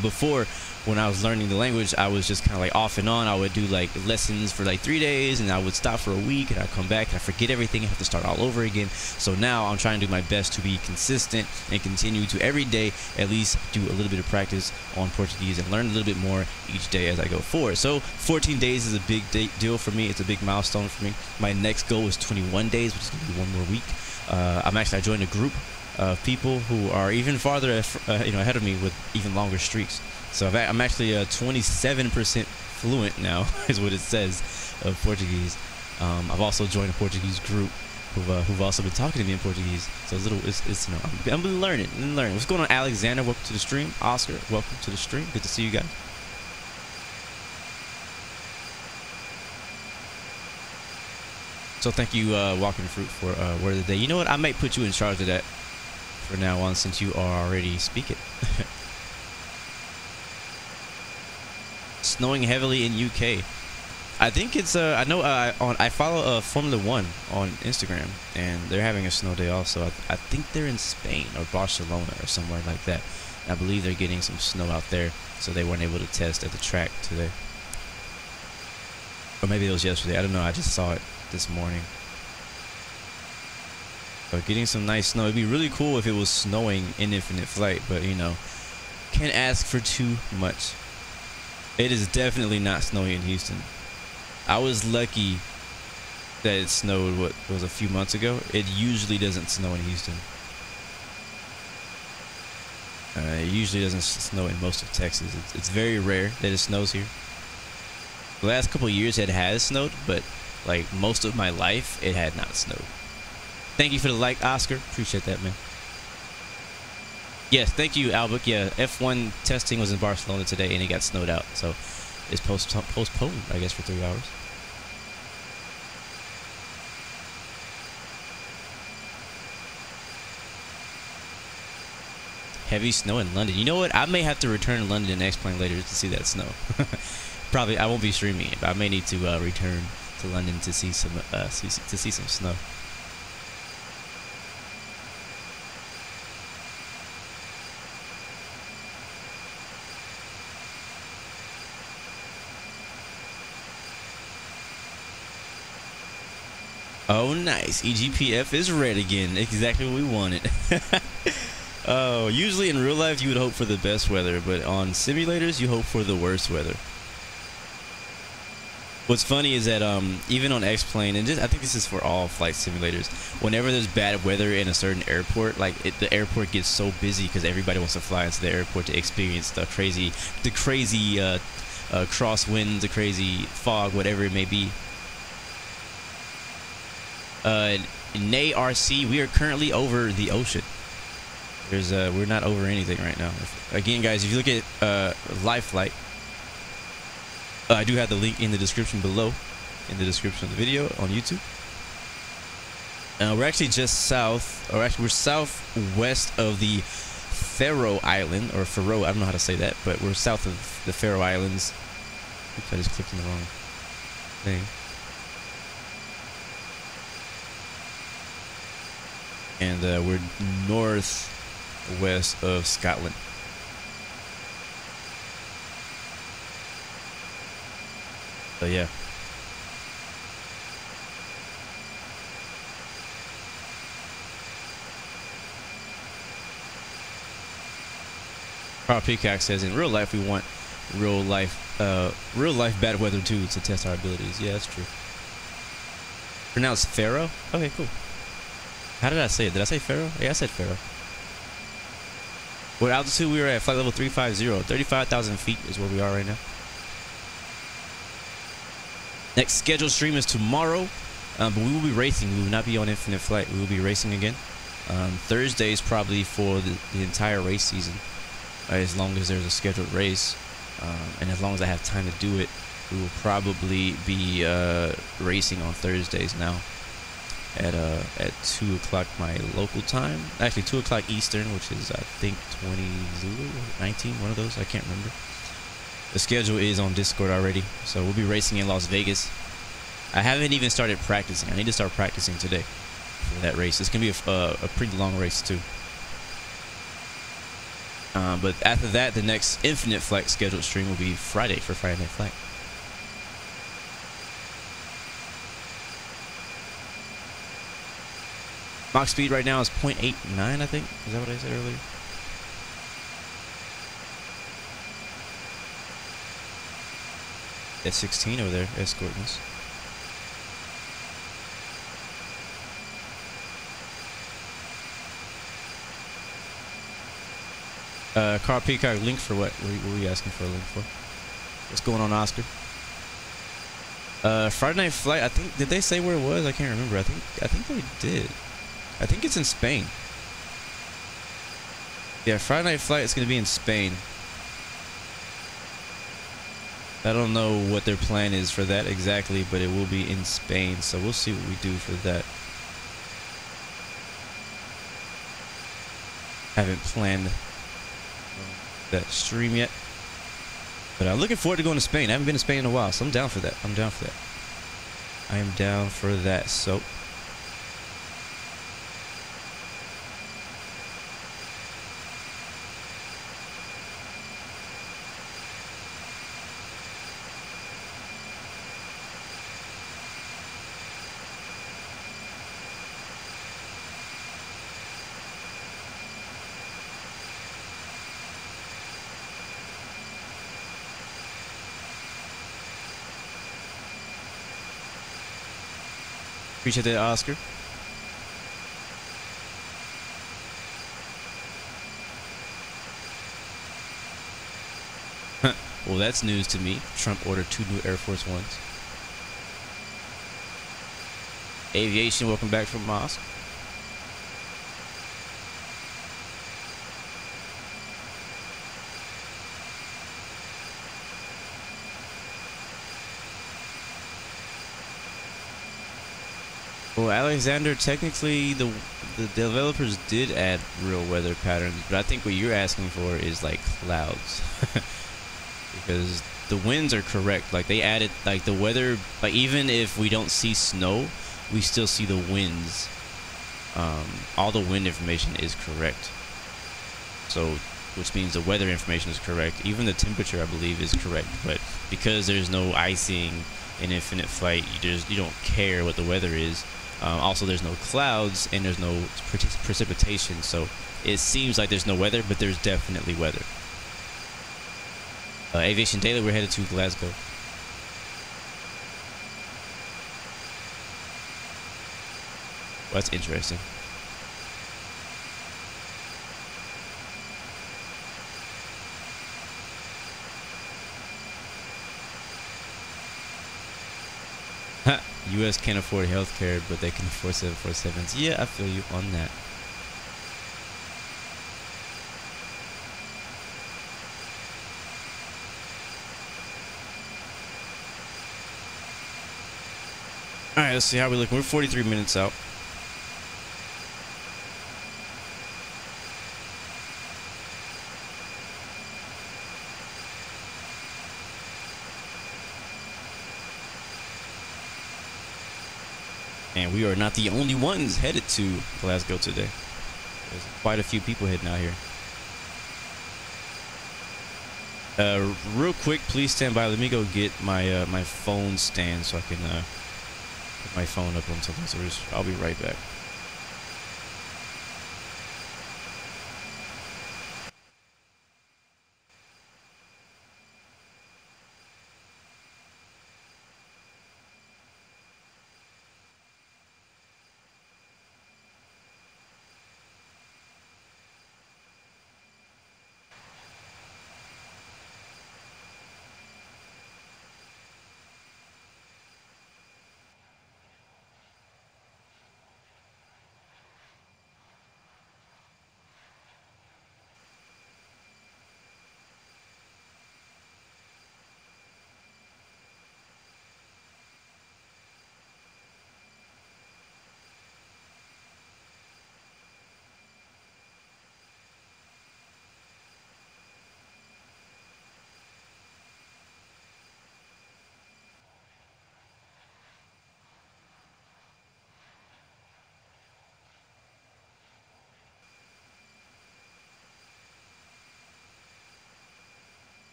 before, when I was learning the language, I was just kind of like off and on. I would do like lessons for like 3 days, and I would stop for a week, and I'd come back and I forget everything. I have to start all over again. So now I'm trying to do my best to be consistent and continue to every day at least do a little bit of practice on Portuguese and learn a little bit more each day as I go forward. So 14 days is a big deal for me. It's a big milestone for me. My next goal is 21 days, which is going to be one more week. I joined a group of people who are even farther ahead of me with even longer streaks. So I'm actually 27% fluent now, is what it says, of Portuguese. I've also joined a Portuguese group who've also been talking to me in Portuguese. So I'm learning. What's going on, Alexander? Welcome to the stream. Oscar, welcome to the stream. Good to see you guys. So thank you, Walking Fruit, for word of the day. You know what? I might put you in charge of that for now on, since you are already speaking. Snowing heavily in UK. I think it's I know I follow Formula 1 on Instagram, and they're having a snow day also. I think they're in Spain or Barcelona or somewhere like that. And I believe they're getting some snow out there, so they weren't able to test at the track today. Or maybe it was yesterday. I don't know. I just saw it this morning. But getting some nice snow. It'd be really cool if it was snowing in Infinite Flight, but you know, can't ask for too much. It is definitely not snowy in Houston. I was lucky that it snowed, what was a few months ago. It usually doesn't snow in Houston. It usually doesn't snow in most of Texas. It's very rare that it snows here. The last couple of years it has snowed, but like most of my life it had not snowed. Thank you for the like, Oscar. Appreciate that, man. Yes, thank you, Albert. Yeah, F1 testing was in Barcelona today, and it got snowed out. So it's postponed, I guess, for 3 hours. Heavy snow in London. You know what? I may have to return to London and X-plane later to see that snow. Probably, I won't be streaming it, but I may need to return to London to see some snow. Oh, nice. EGPF is red again. Exactly what we wanted. Oh, usually in real life you would hope for the best weather, but on simulators you hope for the worst weather. What's funny is that even on X-Plane, and just I think this is for all flight simulators, whenever there's bad weather in a certain airport, like the airport gets so busy because everybody wants to fly into the airport to experience the crazy crosswinds, the crazy fog, whatever it may be. Nay RC, we are currently over the ocean. We're not over anything right now. Again, guys, if you look at live flight, I do have the link in the description below, in the description of the video on YouTube. We're actually just south, or actually we're southwest of the Faroe Island, or Faroe, I don't know how to say that, but we're south of the Faroe Islands. Oops, I just clicked on the wrong thing. And we're northwest of Scotland. So yeah. Carl Peacock says, in real life we want real life bad weather too to test our abilities. Yeah, that's true. Pronounced Faroe? Okay, cool. How did I say it? Did I say Faroe? Yeah, I said Faroe. What altitude we were at? Flight level 350. 35,000 feet is where we are right now. Next scheduled stream is tomorrow, but we will be racing. We will not be on Infinite Flight. We will be racing again. Thursdays probably for the entire race season, as long as there's a scheduled race, and as long as I have time to do it, we will probably be racing on Thursdays now at 2 o'clock my local time. Actually 2 o'clock Eastern, which is I think 20 Zulu or 19, one of those. I can't remember. The schedule is on Discord already, so we'll be racing in Las Vegas. I haven't even started practicing. I need to start practicing today for that race. It's gonna be a pretty long race too. But after that, the next Infinite Flight scheduled stream will be Friday for Friday Night Flight. Mach speed right now is 0.89, I think. Is that what I said earlier? S16 over there, escorting us. Carl Peacock, link for what? What were you asking for a link for? What's going on, Oscar? Friday Night Flight, I think, did they say where it was? I can't remember. I think they did. I think it's in Spain. Yeah, Friday Night Flight is going to be in Spain. I don't know what their plan is for that exactly, but it will be in Spain, so we'll see what we do for that. Haven't planned that stream yet, but I'm looking forward to going to Spain. I haven't been to Spain in a while, so I'm down for that. I'm down for that. I am down for that. So appreciate that, Oscar. Well, that's news to me. Trump ordered 2 new Air Force Ones. Aviation, welcome back from Mosque. Well, Alexander, technically the developers did add real weather patterns, but I think what you're asking for is like clouds. Because the winds are correct. Like they added like the weather, like even if we don't see snow, we still see the winds. All the wind information is correct. So, which means the weather information is correct. Even the temperature, I believe, is correct. But because there's no icing in Infinite Flight, you don't care what the weather is. Also, there's no clouds and there's no precipitation, so it seems like there's no weather, but there's definitely weather. Aviation Daily, we're headed to Glasgow. Well, that's interesting. U.S. can't afford healthcare, but they can afford 747s. Yeah, I feel you on that. All right, let's see how we look. We're 43 minutes out. And we are not the only ones headed to Glasgow today. There's quite a few people heading out here. Real quick, please stand by. Let me go get my my phone stand so I can put my phone up on something. So I'll be right back.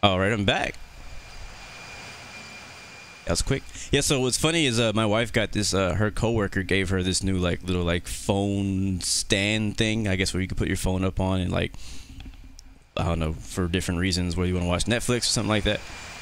All right, I'm back. That was quick. Yeah, so what's funny is my wife got this, her coworker gave her this new like little like phone stand thing, I guess, where you could put your phone up on and like, I don't know, for different reasons, whether you want to watch Netflix or something like that.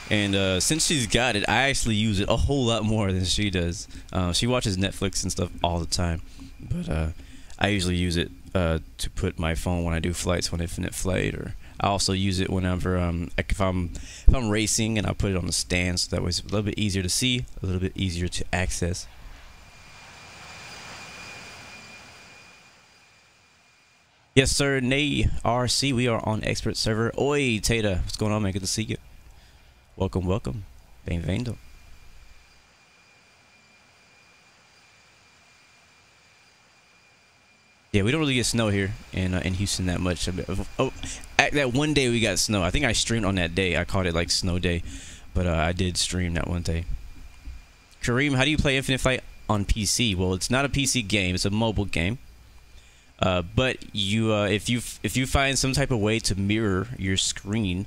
And since she's got it, I actually use it a whole lot more than she does. She watches Netflix and stuff all the time, but I usually use it to put my phone when I do flights on Infinite Flight, or I also use it whenever if I'm racing, and I put it on the stand, so that way it's a little bit easier to see, a little bit easier to access. Yes, sir. Nay, RC, we are on expert server. Oi, Tata, what's going on, man? Good to see you. Welcome, welcome. Bem-vindo. Yeah, we don't really get snow here in Houston that much. Oh, that one day we got snow. I think I streamed on that day. I called it like snow day, but I did stream that one day. Kareem, how do you play Infinite Flight on PC? Well, it's not a PC game. It's a mobile game. But you, if you find some type of way to mirror your screen,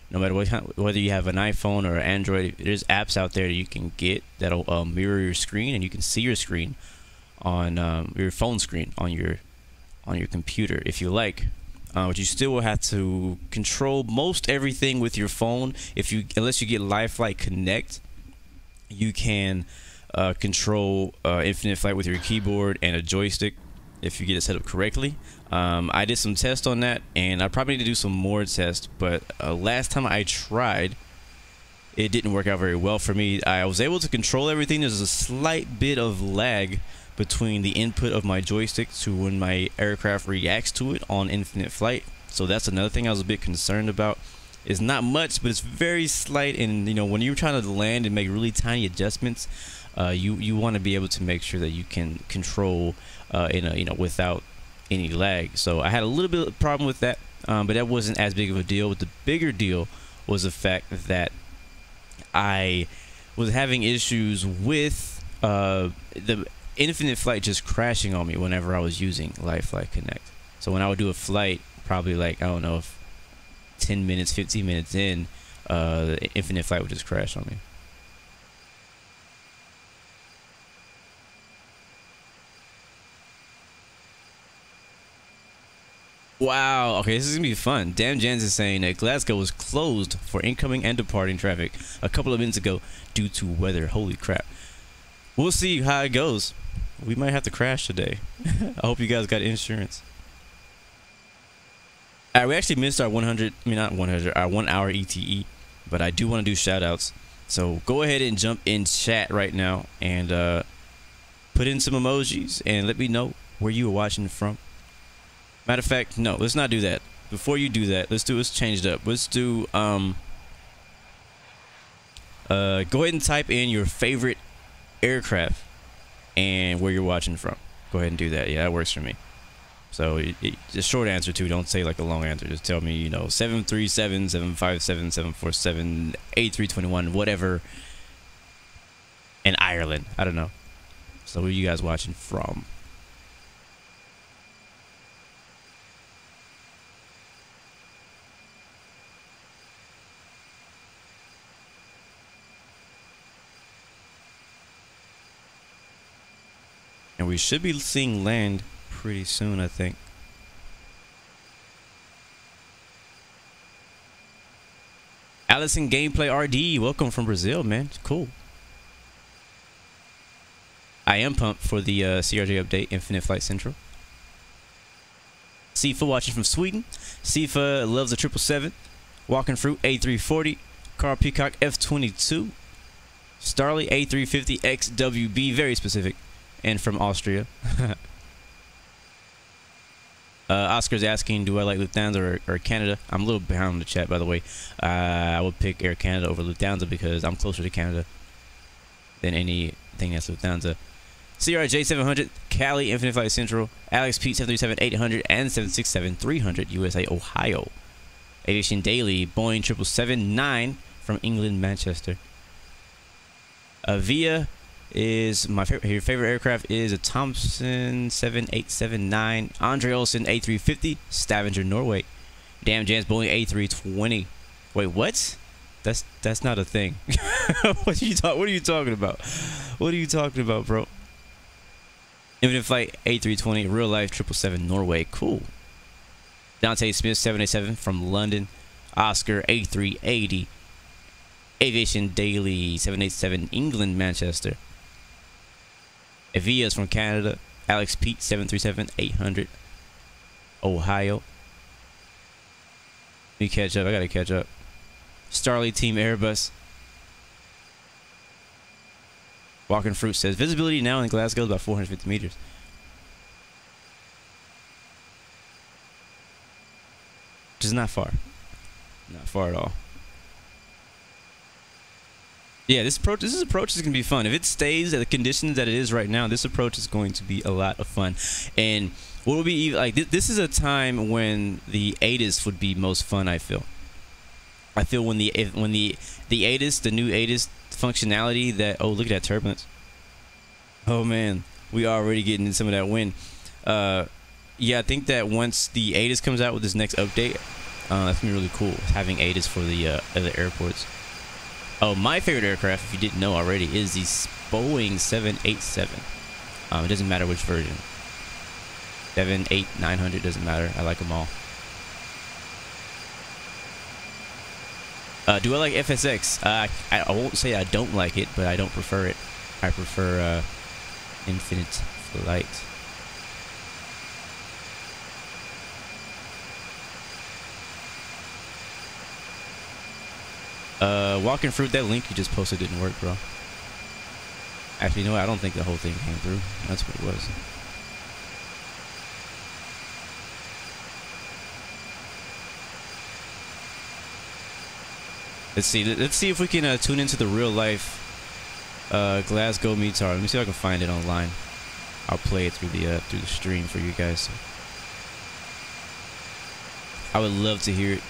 no matter whether you have an iPhone or Android, there's apps out there that you can get that'll mirror your screen, and you can see your screen on your phone screen on your computer if you like. But you still will have to control most everything with your phone. Unless you get LiveFlight Connect, you can control Infinite Flight with your keyboard and a joystick if you get it set up correctly. I did some tests on that, and I probably need to do some more tests, but last time I tried, it didn't work out very well for me. I was able to control everything. There's a slight bit of lag between the input of my joystick to when my aircraft reacts to it on Infinite Flight. So that's another thing I was a bit concerned about. It's not much, but it's very slight, and you know, when you're trying to land and make really tiny adjustments, you want to be able to make sure that you can control without any lag. So I had a little bit of problem with that, but that wasn't as big of a deal. But the bigger deal was the fact that I was having issues with the Infinite Flight just crashing on me whenever I was using Live Flight Connect. So when I would do a flight, probably like, I don't know, if 10 minutes, 15 minutes in, the Infinite Flight would just crash on me. Wow, okay, this is gonna be fun. Damn Jans is saying that Glasgow was closed for incoming and departing traffic a couple of minutes ago due to weather. Holy crap. We'll see how it goes. We might have to crash today. I hope you guys got insurance. Alright, we actually missed our 100, I mean not 100, our 1 hour ETE, but I do want to do shout outs. So go ahead and jump in chat right now and put in some emojis and let me know where you are watching from. Matter of fact, no, let's not do that. Before you do that, let's change it up. Let's do go ahead and type in your favorite aircraft and where you're watching from. Go ahead and do that. Yeah, that works for me. So just short answer too. Don't say like a long answer. Just tell me, you know, 737, 757, 747, A321, whatever. In Ireland, I don't know. So where are you guys watching from? And we should be seeing land pretty soon, I think. Allison Gameplay RD, welcome from Brazil, man. Cool. I am pumped for the CRJ update, Infinite Flight Central. Sifa watching from Sweden. Sifa loves the 777. Walking Fruit A340. Carl Peacock F22. Starly A350 XWB, very specific. And from Austria. Oscar's asking, do I like Lufthansa or Canada? I'm a little behind on the chat, by the way. I would pick Air Canada over Lufthansa because I'm closer to Canada than anything that's Lufthansa. CRJ 700, Cali, Infinite Flight Central, Alex Pete 737-800 and 767-300, USA, Ohio. Aviation Daily, Boeing 777-9 from England, Manchester. Via is my favorite. Your favorite aircraft is a Thompson 7879, Andre Olsen A350, Stavanger, Norway. Damn Jans Boeing A320. Wait, what? That's not a thing. What are you talking about? What are you talking about, bro? Infinite Flight A320, real life 777 Norway. Cool. Dante Smith 787 from London. Oscar A380. Aviation Daily 787 England, Manchester. Evia's from Canada. Alex Pete 737-800 Ohio. Let me catch up. I gotta catch up. Starly Team Airbus. Walking Fruit says visibility now in Glasgow is about 450 meters. Which is not far. Not far at all. Yeah, this approach is going to be fun. If it stays at the conditions that it is right now, this approach is going to be a lot of fun. And what will be like, this is a time when the ATIS would be most fun, I feel. I feel when the ATIS, the new ATIS functionality that, oh, look at that turbulence. Oh man, we already getting some of that wind. Yeah, I think that once the ATIS comes out with this next update, that's gonna be really cool, having ATIS for the airports. Oh, my favorite aircraft, if you didn't know already, is the Boeing 787. It doesn't matter which version. 7, 8, 900, doesn't matter. I like them all. Do I like FSX? I won't say I don't like it, but I don't prefer it. I prefer Infinite Flight. Walking Fruit, that link you just posted didn't work, bro. Actually, no, I don't think the whole thing came through. That's what it was. Let's see if we can tune into the real life Glasgow METAR. Let me see if I can find it online. I'll play it through the stream for you guys. I would love to hear it.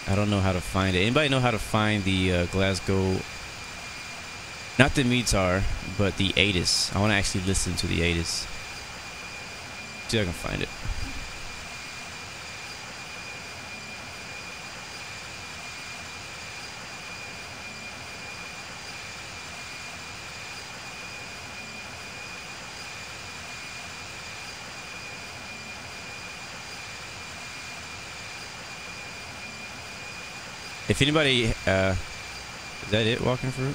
I don't know how to find it. Anybody know how to find the Glasgow, not the METAR, but the ATIS? I want to actually listen to the ATIS. See if I can find it. If anybody, is that it, walking fruit?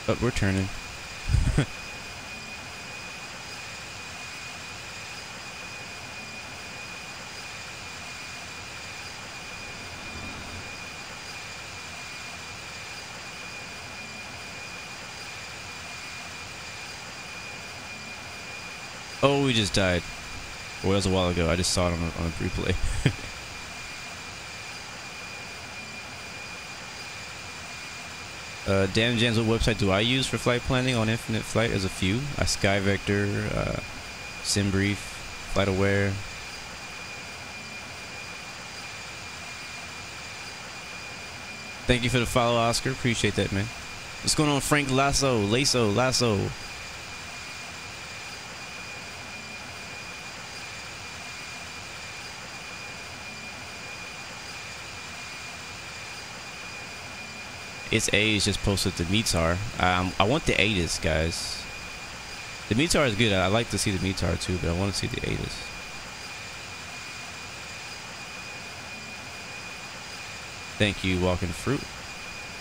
But we're turning. Oh, we just died. Well, that was a while ago. I just saw it on a replay. Dan Jans, what website do I use for flight planning on Infinite Flight? There's a few. SkyVector, SimBrief, FlightAware. Thank you for the follow, Oscar. Appreciate that, man. What's going on, Frank Lasso? Lasso. It's A's just posted the METAR. I want the ATIS, guys. The METAR is good. I like to see the METAR too, but I want to see the ATIS. Thank you, Walking Fruit.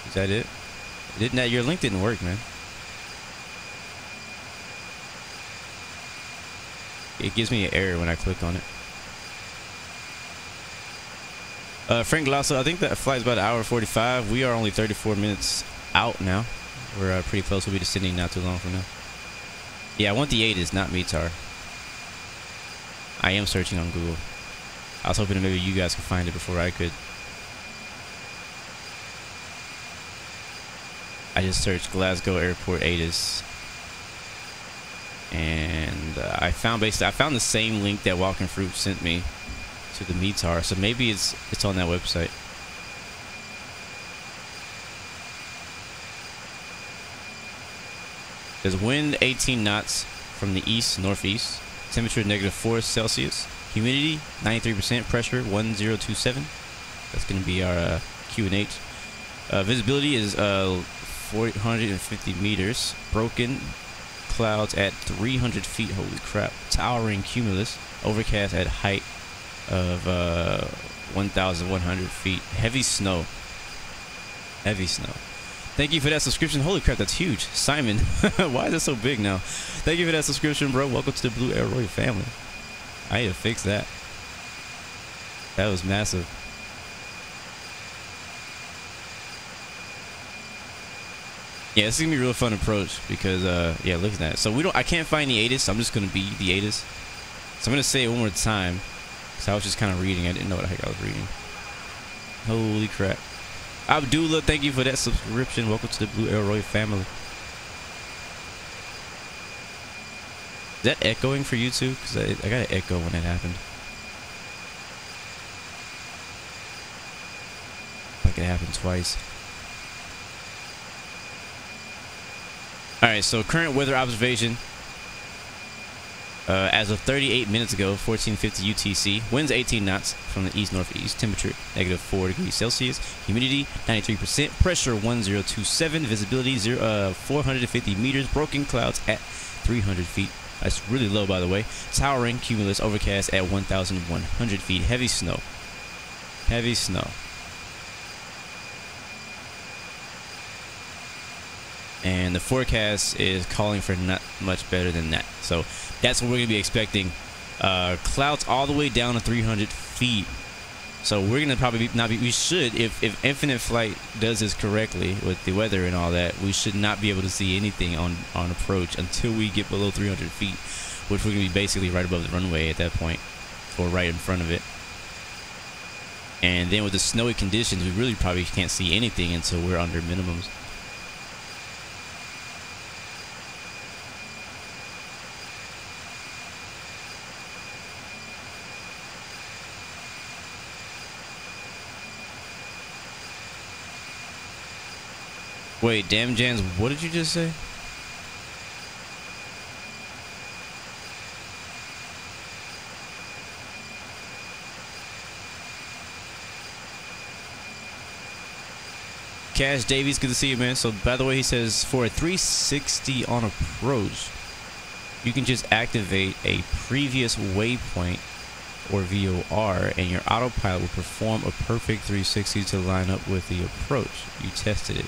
Is that it? Your link didn't work, man. It gives me an error when I click on it. Frank Glasso, I think that flight's about 1 hour 45. We are only 34 minutes out now. We're pretty close. We'll be descending not too long from now. Yeah, I want the ATIS, not METAR. I am searching on Google. I was hoping that maybe you guys could find it before I could. I just searched Glasgow Airport ATIS. And I found the same link that Walking Fruit sent me to the METAR, so maybe it's on that website. There's wind 18 knots from the east northeast, temperature -4°C, humidity 93%, pressure 1027. That's going to be our QNH. Visibility is 450 meters, broken clouds at 300 feet. Holy crap! Towering cumulus, overcast at height of 1,100 feet. Heavy snow. Thank you for that subscription. Holy crap, that's huge. Simon, why is it so big now? Thank you for that subscription, bro. Welcome to the Blue Air Royal family. I need to fix that. That was massive. Yeah, this is gonna be a real fun approach because yeah, look at that. So I can't find the ATIS, so I'm just gonna be the ATIS. So I'm gonna say it one more time. So I was just kind of reading. I didn't know what the heck I was reading. Holy crap. Abdullah, thank you for that subscription. Welcome to the Blue Air Royal family. Is that echoing for you too? Because I got an echo when that happened. Like it happened twice. Alright, so current weather observation. As of 38 minutes ago, 1450 UTC, winds 18 knots from the east-northeast, temperature -4°C, humidity 93%, pressure 1027, visibility 450 meters, broken clouds at 300 feet. That's really low, by the way. Towering cumulus, overcast at 1,100 feet, heavy snow. And the forecast is calling for not much better than that. So that's what we're going to be expecting. Clouds all the way down to 300 feet. So we're going to probably we should, if Infinite Flight does this correctly with the weather and all that, we should not be able to see anything on approach until we get below 300 feet, which we're going to be basically right above the runway at that point, or right in front of it. And then with the snowy conditions, we really probably can't see anything until we're under minimums. Wait, damn Jans, what did you just say? Cash Davies, good to see you, man. So, by the way, he says for a 360 on approach, you can just activate a previous waypoint or VOR, and your autopilot will perform a perfect 360 to line up with the approach. You tested it.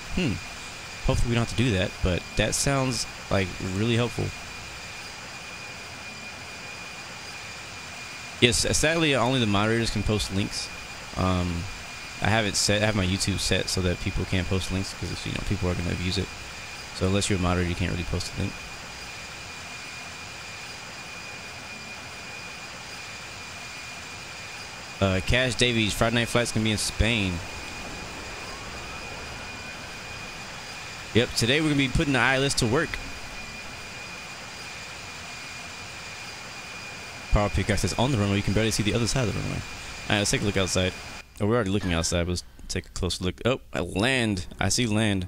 Hopefully, we don't have to do that, but that sounds like really helpful. Yes, sadly, only the moderators can post links. I have it set. I have my YouTube set so that people can't post links because, you know, people are going to abuse it. So unless you're a moderator, you can't really post a link. Cash Davies, Friday night flights can be in Spain. Yep, today we're going to be putting the ILS to work. Power Pickaxe says on the runway, you can barely see the other side of the runway. Alright, let's take a look outside. Oh, we're already looking outside, but let's take a closer look. Oh, I land. I see land.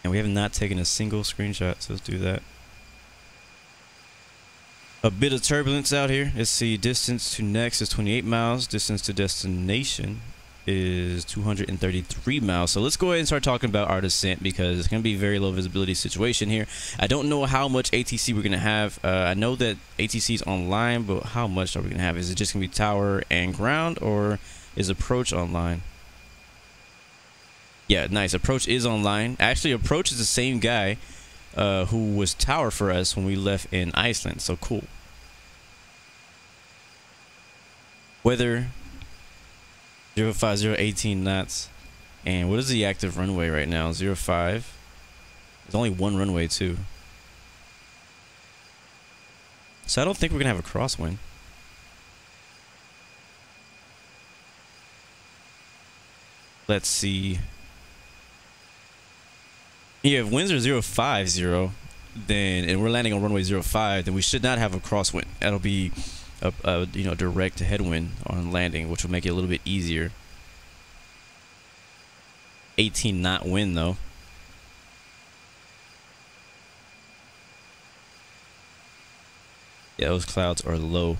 And we have not taken a single screenshot, so let's do that. A bit of turbulence out here. Let's see, distance to next is 28 miles. Distance to destination is 233 miles. So let's go ahead and start talking about our descent because it's going to be a very low visibility situation here. I don't know how much ATC we're going to have. I know that ATC is online, but how much are we going to have? Is it just going to be tower and ground, or is approach online? Yeah, nice. Approach is online. Actually, approach is the same guy who was tower for us when we left in Iceland. So cool. Weather 050, 18 knots. And what is the active runway right now? 05. There's only one runway too. So I don't think we're gonna have a crosswind. Let's see. Yeah, if winds are 050, then and we're landing on runway 05, then we should not have a crosswind. That'll be a you know, direct headwind on landing, which will make it a little bit easier. 18 knot wind though. Yeah, those clouds are low.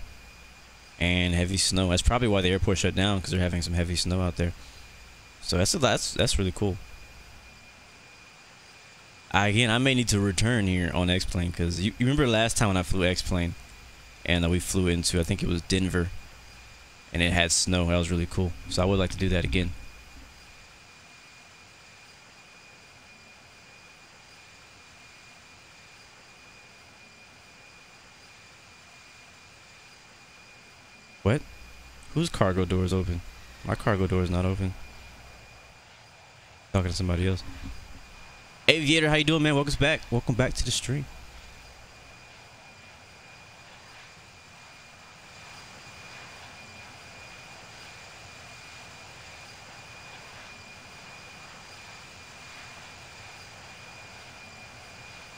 And heavy snow. That's probably why the airport shut down, because they're having some heavy snow out there. So that's really cool. Again, I may need to return here on X-Plane, because you remember last time when I flew X-Plane and we flew into, I think it was Denver, and it had snow. That was really cool. So I would like to do that again. What? Whose cargo door is open? My cargo door is not open. Talking to somebody else. Aviator, how you doing, man? Welcome back. Welcome back to the stream.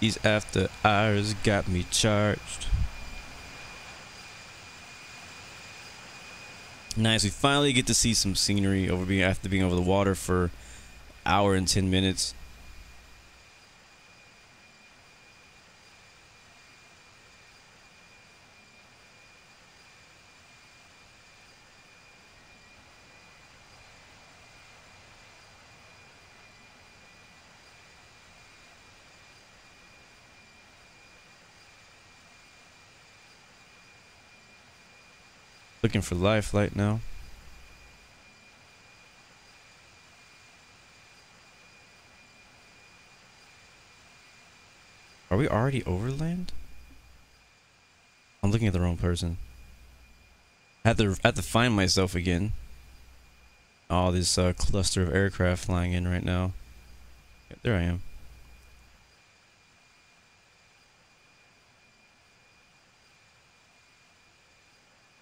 These after hours got me charged. Nice. We finally get to see some scenery after being over the water for an hour and 10 minutes. Looking for live flight now. Are we already overland? I'm looking at the wrong person. I have to find myself again. Oh, this cluster of aircraft flying in right now. Yep, there I am.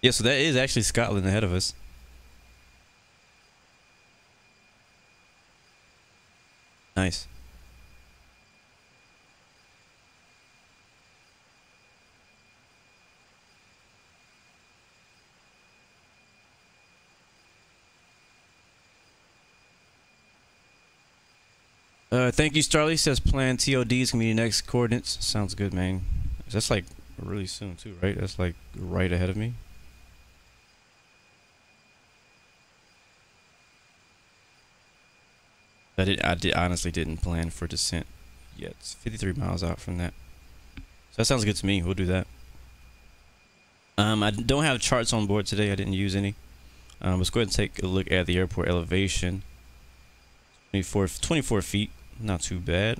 Yeah, so that is actually Scotland ahead of us. Nice. Thank you, Starly. Says plan TOD is gonna be the next coordinates. Sounds good, man. That's like really soon too, right? That's like right ahead of me. I honestly didn't plan for descent yet. It's 53 miles out from that. So that sounds good to me. We'll do that. I don't have charts on board today. I didn't use any. Let's go ahead and take a look at the airport elevation. 24 feet. Not too bad.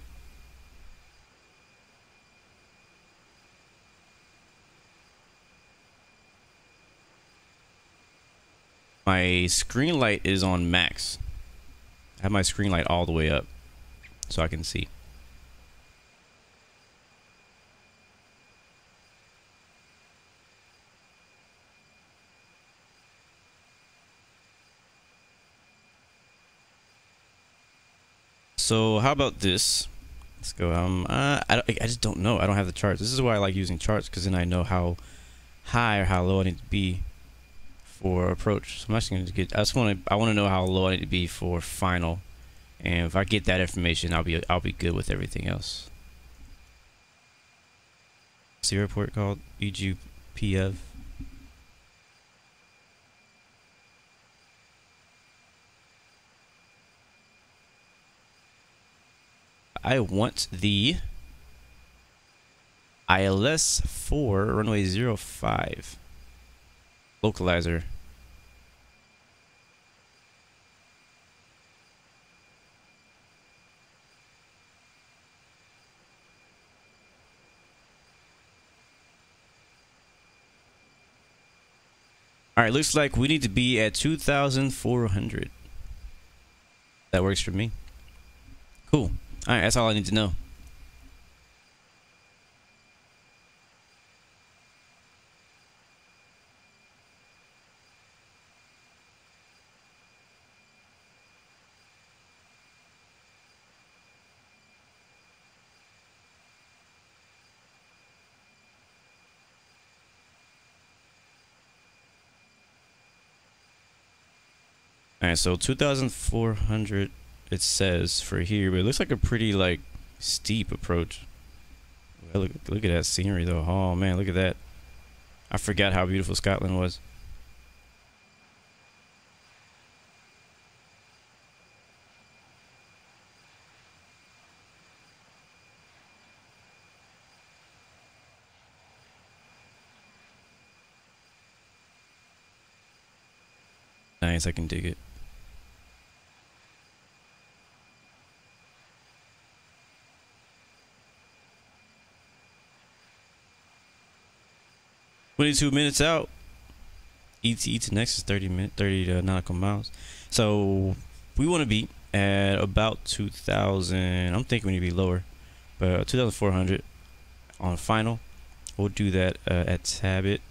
My screen light is on max. I have my screen light all the way up so I can see. So how about this? Let's go. I just don't know. I don't have the charts. This is why I like using charts, because then I know how high or how low I need to be for approach. So I'm actually going to get. I want to know how low I need to be for final, and if I get that information, I'll be good with everything else. What's the airport called? EGPF. I want the ILS 4 runway 05 localizer. All right, looks like we need to be at 2,400. That works for me. Cool. All right, that's all I need to know. All right, so 2,400 it says for here, but it looks like a pretty like steep approach. Well, look at that scenery though. Oh man, look at that. I forgot how beautiful Scotland was. Nice, I can dig it. $22 out. ET to next is 30 nautical miles. So we want to be at about 2,000. I'm thinking we need to be lower, but 2,400 on final. We'll do that at TABIT,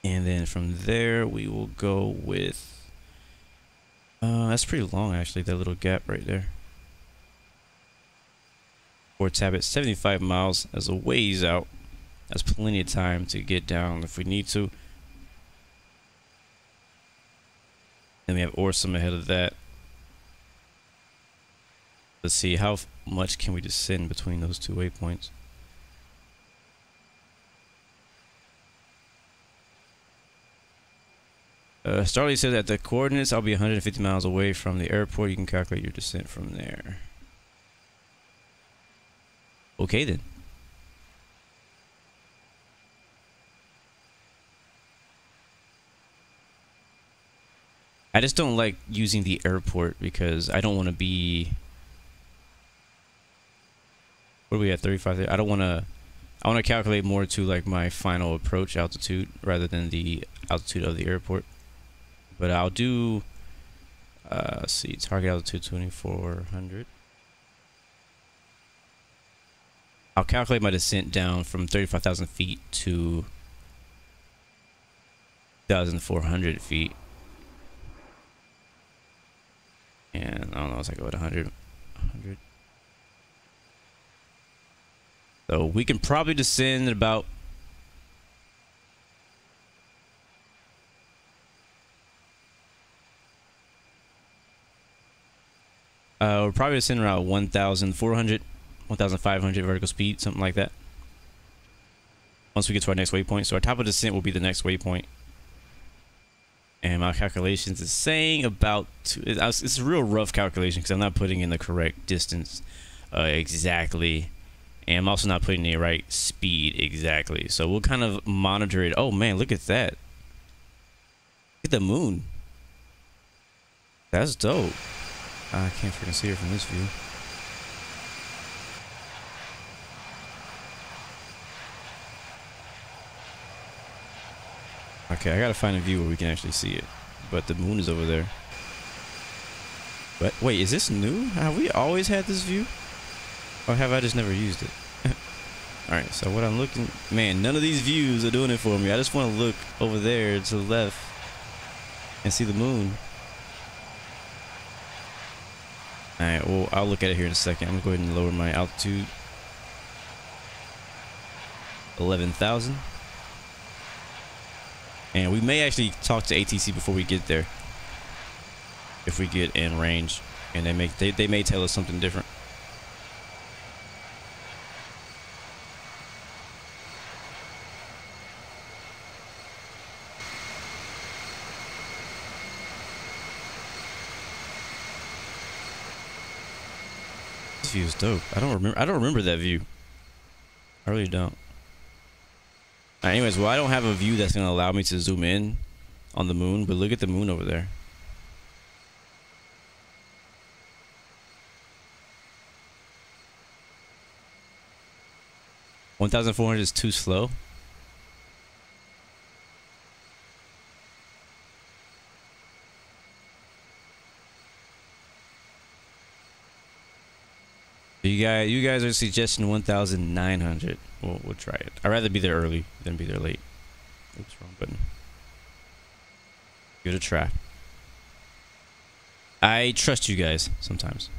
and then from there we will go with. That's pretty long actually. That little gap right there. For TABIT, 75 miles as a ways out. That's plenty of time to get down if we need to. Then we have ORSUM ahead of that. Let's see, how much can we descend between those two waypoints? Starly said that the coordinates, I'll be 150 miles away from the airport. You can calculate your descent from there. Okay then. I just don't like using the airport because I don't want to be. What are we at? 35. I don't want to. I want to calculate more to like my final approach altitude rather than the altitude of the airport. But I'll do. Let's see, target altitude 2,400. I'll calculate my descent down from 35,000 feet to 2,400 feet. And I don't know, it's like about 100. So we can probably descend at about We're probably sitting around 1,400, 1,500 vertical speed, something like that. Once we get to our next waypoint. So our top of descent will be the next waypoint. And my calculations is saying about, it's a real rough calculation because I'm not putting in the correct distance exactly. And I'm also not putting the right speed exactly. So we'll kind of monitor it. Oh man, look at that. Look at the moon. That's dope. I can't freaking see her from this view. Okay, I gotta find a view where we can actually see it. But the moon is over there. But wait, is this new? Have we always had this view? Or have I just never used it? Alright, so what I'm looking... Man, none of these views are doing it for me. I just want to look over there to the left and see the moon. Alright, well, I'll look at it here in a second. I'm going to go ahead and lower my altitude. 11,000. And we may actually talk to ATC before we get there. If we get in range. And they may tell us something different. This view is dope. I don't remember that view. I really don't. Anyways, well, I don't have a view that's going to allow me to zoom in on the moon, but look at the moon over there. $1,400 is too slow. You guys are suggesting 1,900. We'll try it. I'd rather be there early than be there late. Oops, wrong button. Give it a try. I trust you guys sometimes.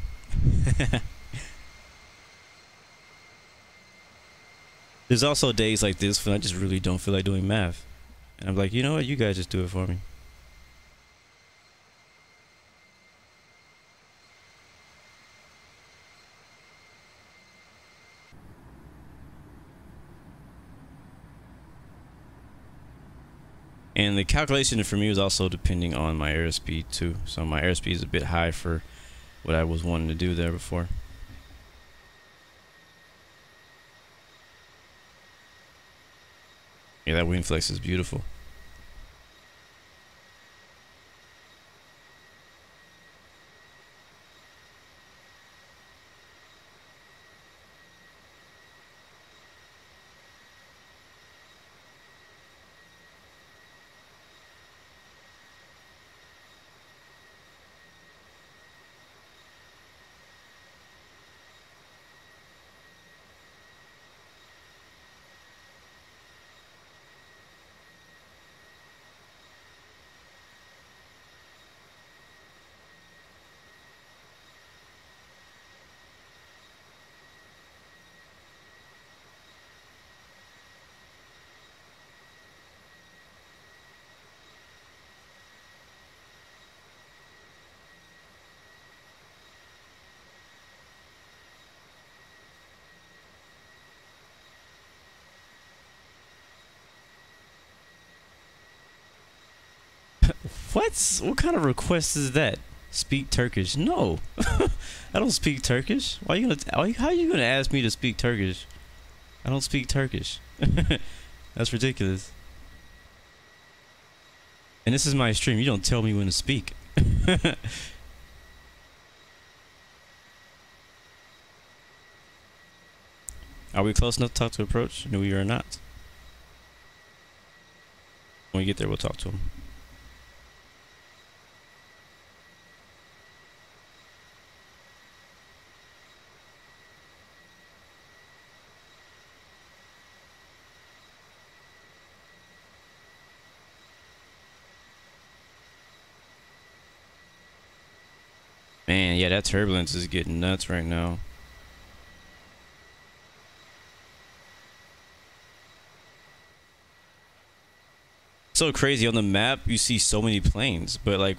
There's also days like this when I just really don't feel like doing math. And I'm like, you know what? You guys just do it for me. And the calculation for me was also depending on my airspeed too. So my airspeed is a bit high for what I was wanting to do there before. Yeah, that wind flex is beautiful. What kind of request is that? Speak Turkish? No. I don't speak Turkish. How are you gonna ask me to speak Turkish? I don't speak Turkish. That's ridiculous. And this is my stream. You don't tell me when to speak. Are we close enough to talk to approach? No, we are not. When we get there, we'll talk to him. Man, yeah, that turbulence is getting nuts right now. So crazy. On the map, you see so many planes, but like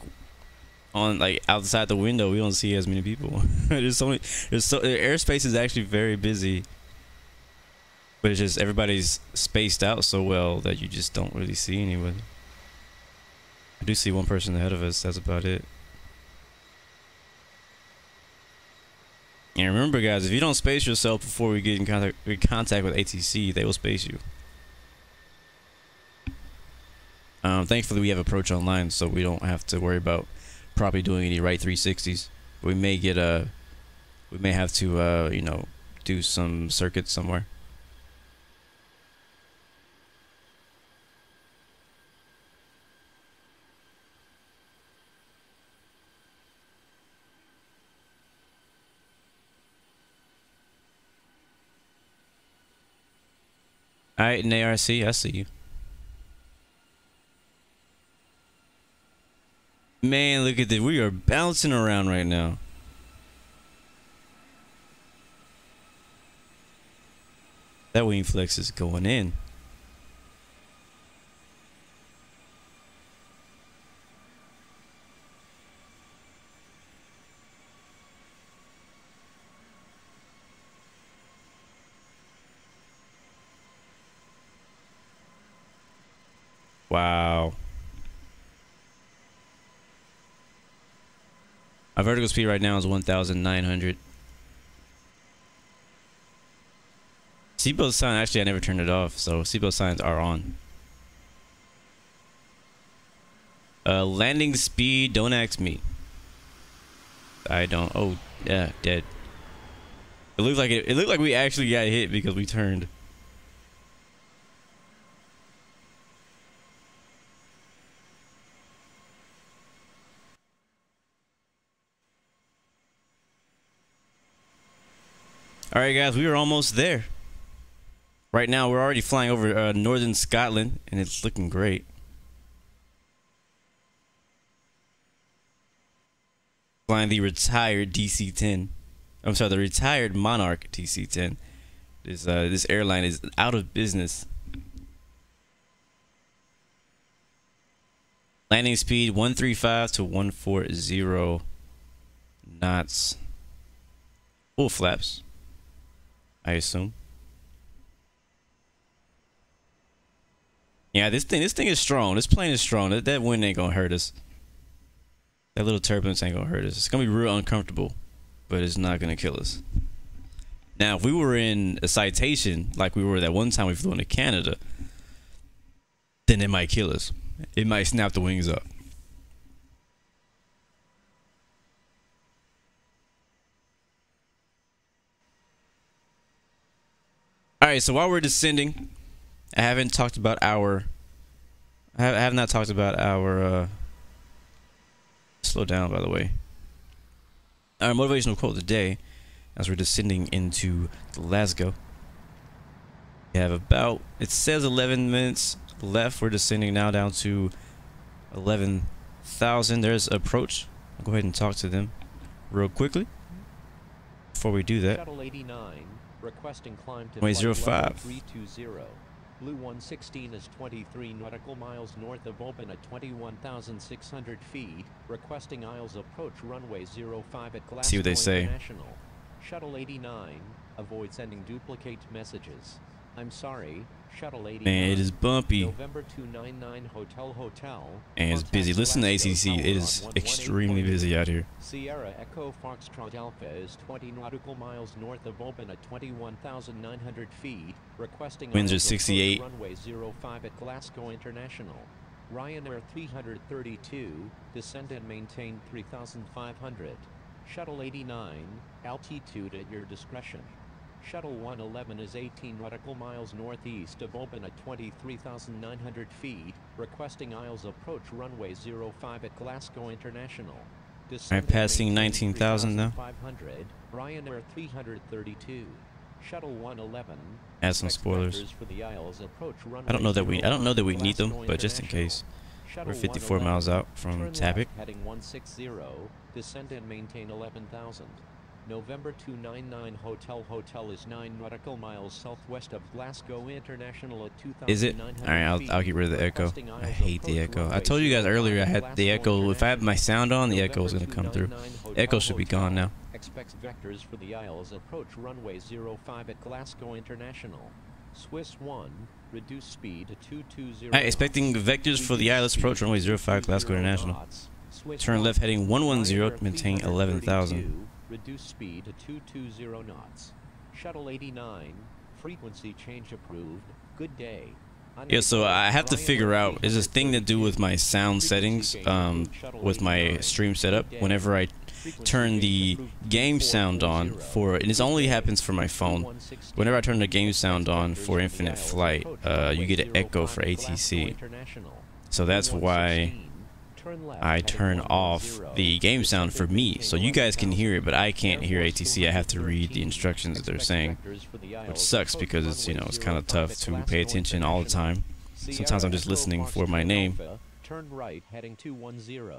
on like outside the window, we don't see as many people. There's so many. The airspace is actually very busy, but it's just everybody's spaced out so well that you just don't really see anybody. I do see one person ahead of us. That's about it. And remember, guys, if you don't space yourself before we get in contact with ATC, they will space you. Thankfully, we have approach online, so we don't have to worry about probably doing any right 360s. We may get we may have to, you know, do some circuits somewhere. All right, ARC, I see you. Man, look at this. We are bouncing around right now. That wing flex is going in. Wow. My vertical speed right now is 1,900. Seatbelt sign, actually I never turned it off, so seatbelt signs are on. Landing speed, don't ask me. I don't. Oh, yeah, dead. It looked like it looked like we actually got hit because we turned. All right, guys, we are almost there. Right now, we're already flying over northern Scotland, and it's looking great. Flying the retired DC-10. I'm sorry, the retired Monarch DC-10. This airline is out of business. Landing speed 135 to 140 knots. Full flaps, I assume. Yeah, this thing is strong. This plane is strong. That wind ain't gonna hurt us. That little turbulence ain't gonna hurt us. It's gonna be real uncomfortable, but it's not gonna kill us. Now, if we were in a citation like we were that one time we flew into Canada, then it might kill us. It might snap the wings up. All right, so while we're descending, I haven't talked about our. I have not talked about our. Slow down, by the way. Our motivational quote today, as we're descending into Glasgow. We have about. It says 11 minutes left. We're descending now down to 11,000. There's approach. I'll go ahead and talk to them real quickly. Before we do that. Shuttle 89 requesting climb to 05. 320. Blue 116 is 23 nautical miles north of open at 21,600 feet. Requesting aisles approach runway 05 at Glasgow See what they say. International. Shuttle 89, avoid sending duplicate messages. I'm sorry, Shuttle 89. Man, it is bumpy. November 299 Hotel. And it's busy. Listen to ACC. It is extremely busy out here. Sierra Echo Foxtrot Alpha is 20 nautical miles north of open at 21,900 feet. Requesting winds are 68. Runway 05 at Glasgow International. Ryanair 332, descend and maintain 3,500. Shuttle 89, altitude at your discretion. Shuttle 111 is 18 nautical miles northeast of open at 23,900 feet. Requesting aisles approach runway 05 at Glasgow International. I'm passing 19,000 now. 500, Ryanair 332. Shuttle 111. Add some spoilers. For the aisles approach I don't know that we need them, but just in case. We're 54 miles out from TABIT. Heading 160, descend and maintain 11,000. November 299 Hotel is 9 nautical miles southwest of Glasgow International at 2,900 Is it? Alright, I'll get rid of the echo. I hate the echo. I told you guys earlier I had the echo. If I have my sound on, the echo is going to come through. Echo should be gone now. Expects vectors for the Isles. Approach runway 05 at Glasgow International. Swiss 1, reduce speed to 220. Alright, expecting vectors for the Isles. Approach runway 05 Glasgow International. Turn left heading 110, maintain 11,000. Reduce speed to 220 knots. Shuttle 89, frequency change approved. Good day. Yeah, so I have to figure out, is this thing to do with my sound settings, with my stream setup. Whenever I turn the game sound on for, and this only happens for my phone, whenever I turn the game sound on for Infinite Flight, you get an echo for ATC. So that's why I turn off the game sound for me, so you guys can hear it, but I can't hear ATC. I have to read the instructions that they're saying, which sucks because it's, you know, it's kind of tough to pay attention all the time. Sometimes I'm just listening for my name. Turn right heading 210.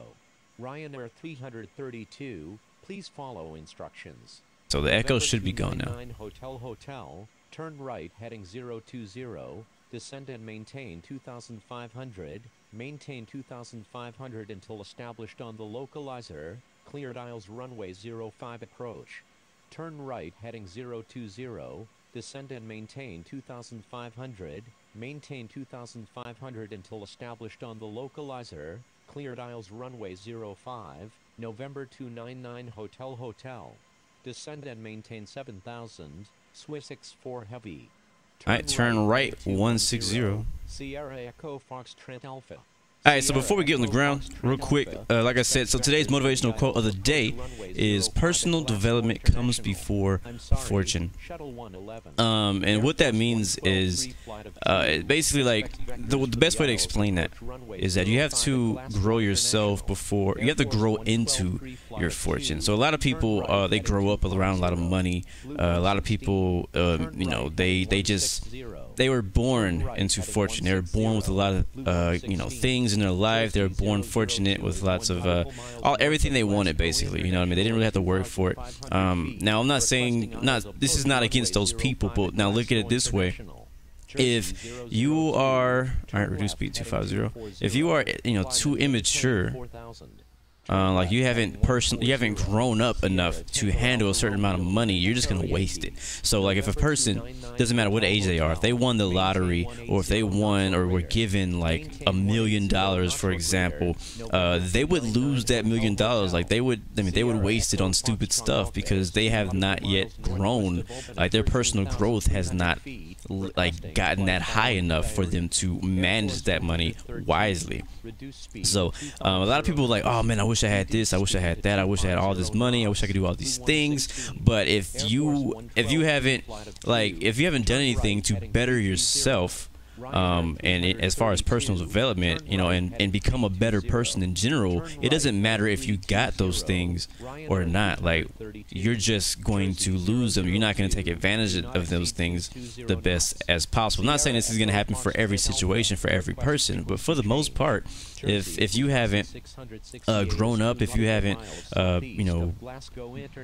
Ryanair 332, please follow instructions. So the echo should be gone now. Hotel, turn right heading 020, descend and maintain 2,500. Maintain 2,500 until established on the localizer. Cleared Isles runway 05 approach. Turn right heading 020. Descend and maintain 2,500. Maintain 2,500 until established on the localizer. Cleared Isles runway 05. November 299 Hotel. Descend and maintain 7,000. Swiss X4 Heavy. Alright, turn right 160. Sierra Echo Fox Trent Alpha. Alright, so before we get on the ground, real quick, like I said, so today's motivational quote of the day is personal development comes before fortune. And what that means is basically like the best way to explain that is that you have to grow yourself before you have to grow into your fortune. So a lot of people they grow up around a lot of money. A lot of people you know, they were born into fortune. They were born with a lot of you know, things in their life. They were born fortunate with lots of everything they wanted, basically. You know what I mean? They didn't really have to work for it. Now I'm not saying this is not against those people, but now look at it this way. If you are, all right, reduce speed 250. If you are, you know, too immature, like you haven't grown up enough to handle a certain amount of money, you're just gonna waste it. So like if a person, doesn't matter what age they are, if they won the lottery or if they won or were given like $1 million, for example, they would lose that $1 million. Like they would waste it on stupid stuff because they have not yet grown. Like their personal growth has not like gotten that high enough for them to manage that money wisely. So a lot of people are like, oh man, I wish I had this, I wish I had that, I wish I had all this money, I wish I could do all these things. But if you haven't done anything to better yourself, as far as personal development, you know, and become a better person in general, it doesn't matter if you got those things or not. Like you're just going to lose them. You're not going to take advantage of those things the best as possible. I'm not saying this is going to happen for every situation, for every person, but for the most part, if you haven't grown up, if you haven't you know,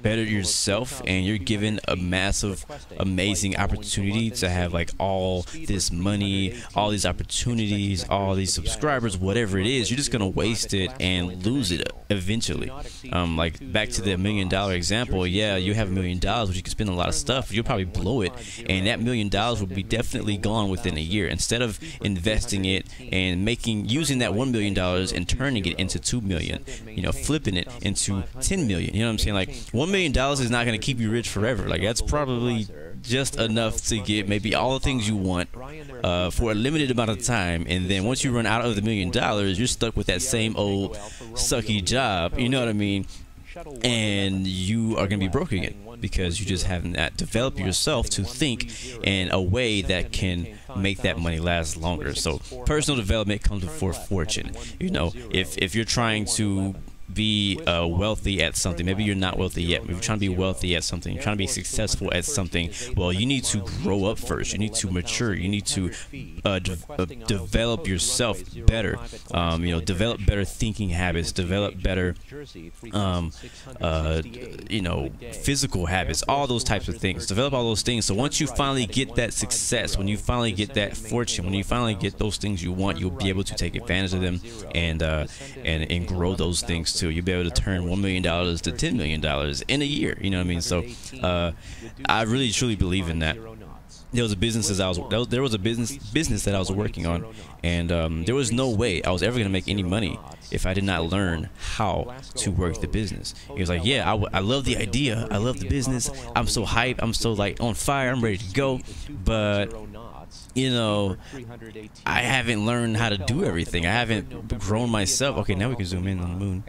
bettered yourself, and you're given a massive, amazing opportunity to have like all this money, all these opportunities, all these subscribers, whatever it is, you're just gonna waste it and lose it eventually. Like back to the $1 million example, yeah, you have $1 million, but you can spend a lot of stuff, but you'll probably blow it, and that $1 million will be definitely gone within a year. Instead of investing it and using that $1 million and turning it into $2 million, you know, flipping it into $10 million. You know what I'm saying? Like $1 million is not going to keep you rich forever. Like that's probably just enough to get maybe all the things you want for a limited amount of time, and then once you run out of the $1 million, you're stuck with that same old sucky job. You know what I mean? And you are going to be broke again because you just haven't developed yourself to think in a way that can make that money last longer. So personal development comes before fortune. You know, if you're trying to be wealthy at something. Maybe you're not wealthy yet. Maybe you're trying to be wealthy at something. You're trying to be successful at something. Well, you need to grow up first. You need to mature. You need to develop yourself better. You know, develop better thinking habits. Develop better, you know, physical habits. All those types of things. Develop all those things. So once you finally get that success, when you finally get that fortune, when you finally get those things you want, you'll be able to take advantage of them and grow those things too. You'll be able to turn $1 million to $10 million in a year. You know what I mean? So I really truly believe in that. There was a business that I was working on, and there was no way I was ever gonna make any money if I did not learn how to work the business. He was like, yeah, I love the idea, I love the business, I'm so hyped, I'm so like on fire, I'm ready to go, but you know, I haven't learned how to do everything. I haven't grown myself. Okay, now we can zoom in on the moon.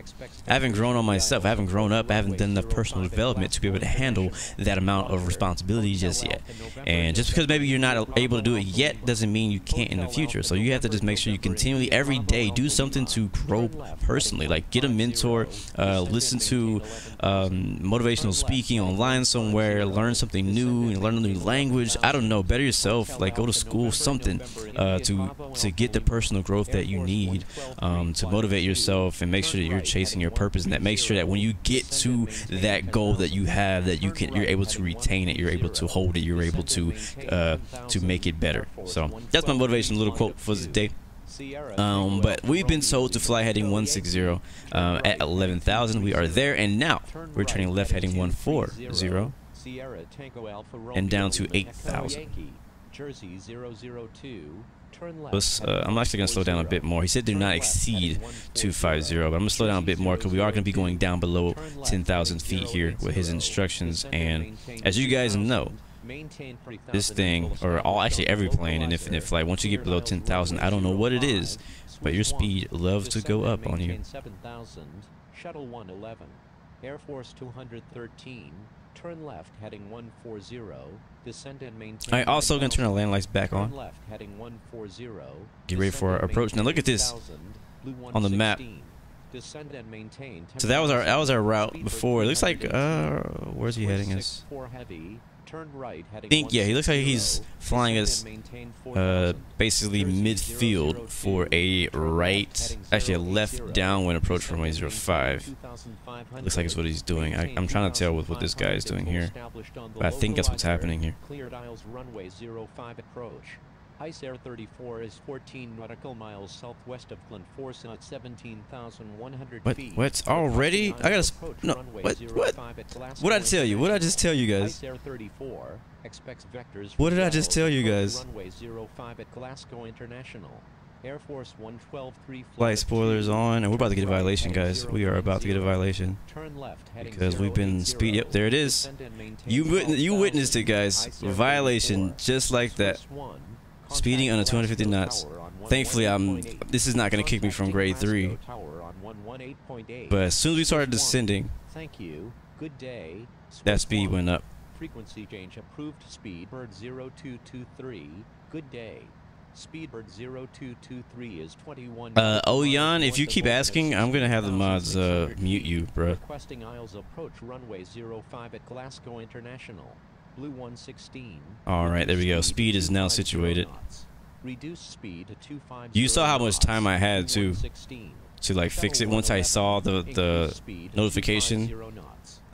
I haven't grown on myself. I haven't grown up. I haven't done enough personal development to be able to handle that amount of responsibility just yet. And just because maybe you're not able to do it yet doesn't mean you can't in the future. So you have to just make sure you continually, every day, do something to grow personally. Like get a mentor, listen to motivational speaking online somewhere, learn something new, learn a new language. I don't know, better yourself. Like go to school, something to get the personal growth that you need, to motivate yourself and make sure that you're chasing your purpose, and that make sure that when you get to that goal that you have, that you're able to retain it, you're able to hold it, you're able to make it better. So that's my motivation little quote for the day. But we've been told to fly heading 160 at 11,000. We are there, and now we're turning left heading 140 and down to 8,000. Jersey 002, turn left. I'm actually going to slow down a bit more. He said do not exceed 250, but I'm going to slow down a bit more because we are going to be going down below 10,000 feet here with his instructions. And as you guys know, this thing, or actually every plane in infinite flight, once you get below 10,000, I don't know what it is, but your speed loves to go up on you. 7,000, Shuttle 111, Air Force 213. Turn left heading 140, descend and maintain. Alright, also gonna turn our land lights back on. Left heading 140, get ready for our approach. Now look at this on the map. Descend and maintain. So that was our route before. It looks like where's he heading us? Turn right heading. I think yeah, he looks like he's flying us basically midfield for a right, actually a left downwind approach from 105. Looks like it's what he's doing. I'm trying to tell with what this guy is doing here, but I think that's what's happening here. Cleared aisles runway 05 approach. Ice Air 34 is 14 nautical miles southwest of Glenforce at 17,100 feet. What? Already? I gotta. No. What? What did I tell you? What did I just tell you guys? Ice Air 34 expects vectors. What did I just tell you guys? Runway 05 at Glasgow International. Air Force 112-3 flight spoilers on, and we're about to get a violation, guys. We are about to get a violation Turn left because we've been speed. Yep, there it is. You witnessed it, guys. Violation, just like that. Speeding under 250 knots. Thankfully, this is not going to kick me from grade 3. But as soon as we started descending, that speed went up. Frequency change approved. Speedbird 0223. Good day. Speedbird 0223 is 21. Oyan, if you keep asking, I'm gonna have the mods mute you, bro. Requesting aisles approach runway 05 at Glasgow International. Blue 116. All right, there we go. Speed is now situated. Reduce speed to 250. You saw how much time I had to like fix it. Once I saw the notification,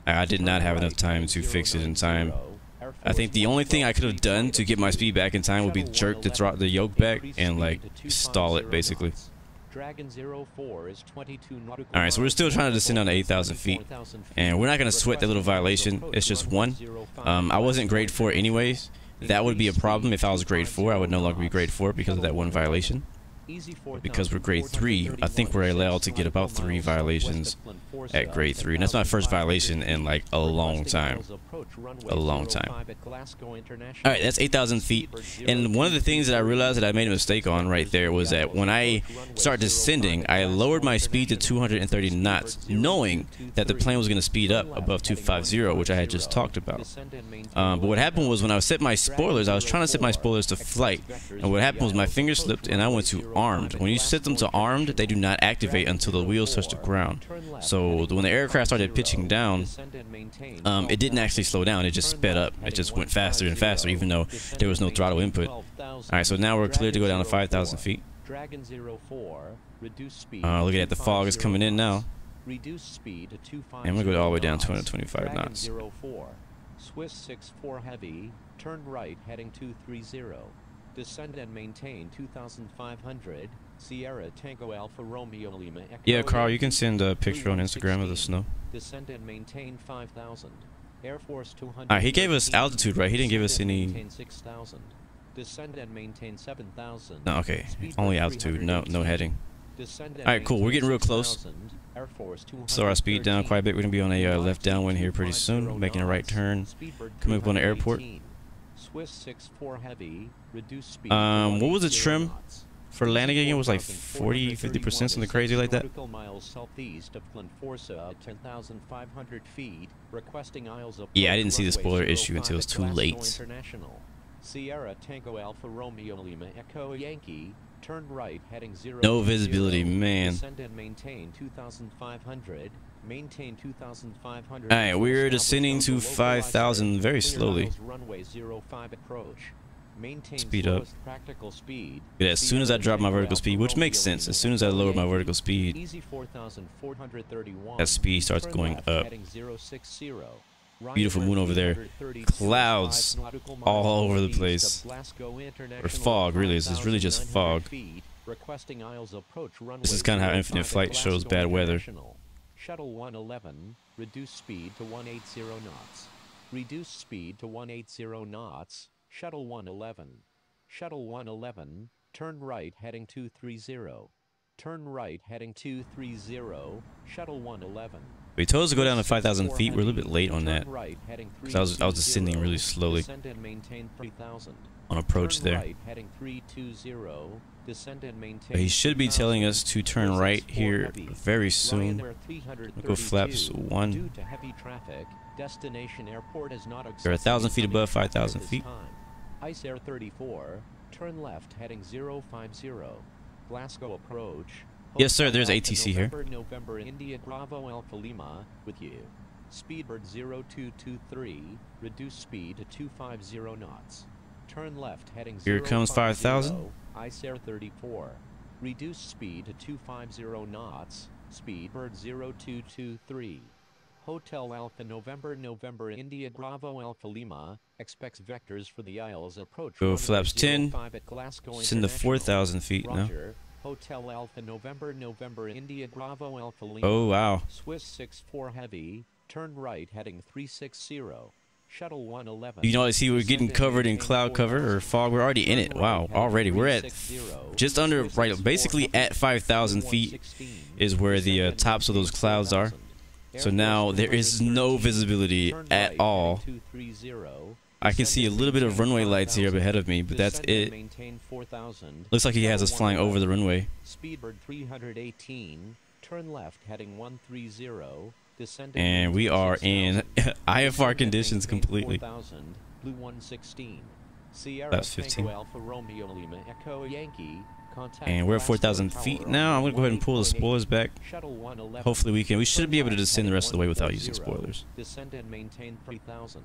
I did not have enough time to fix it in time. I think the only thing I could have done to get my speed back in time would be jerk the yoke back and like stall it basically. Alright, so we're still trying to descend down to 8,000 feet, and we're not going to sweat that little violation. It's just one. I wasn't grade 4 anyways. That would be a problem. If I was grade 4, I would no longer be grade 4 because of that one violation. Because we're grade 3, I think we're allowed to get about 3 violations at grade 3, and that's my first violation in like a long time. Alright, that's 8,000 feet, and one of the things that I realized that I made a mistake on right there was that when I started descending, I lowered my speed to 230 knots, knowing that the plane was going to speed up above 250, which I had just talked about. But what happened was when I set my spoilers, I was trying to set my spoilers to flight, and what happened was my finger slipped and I went to armed. When you set them to armed, they do not activate until the wheels touch the ground. So when the aircraft started pitching down, it didn't actually slow down. It just sped up. It just went faster and faster, even though there was no throttle input. All right, so now we're clear to go down to 5,000 feet. Look at that, the fog is coming in now. Reduce speed to 250. And we're going to go all the way down 225 knots. 04. Swiss 64 heavy, turn right heading 230. Descend and maintain 2,500. Sierra Tango Alpha Romeo Lima Echo. Yeah, Carl, you can send a picture on Instagram of the snow. Descend and maintain 5,000. Air Force 200. Alright, he gave us altitude, right? He didn't give us any. 6,000. Descend and maintain 7,000. No, okay, only altitude, no heading. Alright, cool, we're getting real close. Slow our speed down quite a bit. We're going to be on a left downwind here pretty soon, making a right turn, coming up on the airport. What was the trim for landing again? It was like 40-50%, something crazy like that. Yeah, I didn't see the spoiler issue until it was too late. Sierra Tango Alpha Romeo Lima Echo Yankee. Turn right heading 0. No visibility, man. Descend and maintain 2,500. Maintain 2,500. Alright, we're descending to 5,000 very slowly. Runway 05 approach. Maintain Speed up. Practical speed. Yeah, as soon as I drop my vertical speed, which makes sense. As soon as I lower my vertical speed, that speed starts going up. Beautiful moon over there. Clouds all over the place. Or fog, really. It's really just fog. This is kind of how Infinite Flight shows bad weather. Shuttle 111, reduce speed to 180 knots. Reduce speed to 180 knots. Shuttle 111. Shuttle 111, turn right heading 230. Turn right heading 230. Shuttle 111. We told us to go down to 5,000 feet. We're a little bit late on that, because I was descending really slowly on approach there. But he should be telling us to turn right here very soon. We'll go flaps 1. We're 1,000 feet above 5,000 feet. Ice Air 34, turn left heading 050. Glasgow approach. Yes, sir, there's ATC here. November India Bravo Alpha Lima with you. Speedbird 0223, reduce speed to 250 knots. Turn left heading 050. Here comes 5,000. Ice Air 34, reduce speed to 250 knots. Speedbird 0223. Hotel Alpha November India Bravo Alpha Lima expects vectors for the Isles approach. Go flaps 10. It's in the 4,000 feet now. Hotel Alpha November India Bravo Alpha Lima. Oh wow. Swiss 64 heavy, turn right heading 360. Shuttle 111. You know, I see we're getting covered in cloud cover or fog. We're already in it. Wow, already. We're at just under, right, basically at 5,000 feet is where the tops of those clouds are. So now there is no visibility at all. I can see a little bit of runway lights here ahead of me, but that's it. Looks like he has us flying over the runway. Speedbird 318, turn left heading 130, descend and we are in IFR conditions completely. Blue 116. That's 15. Alpha Romeo Lima Echo Yankee. And we're at 4,000 feet now. I'm going to go ahead and pull the spoilers back. Hopefully we should be able to descend the rest of the way without using spoilers. Descend and maintain 3,000.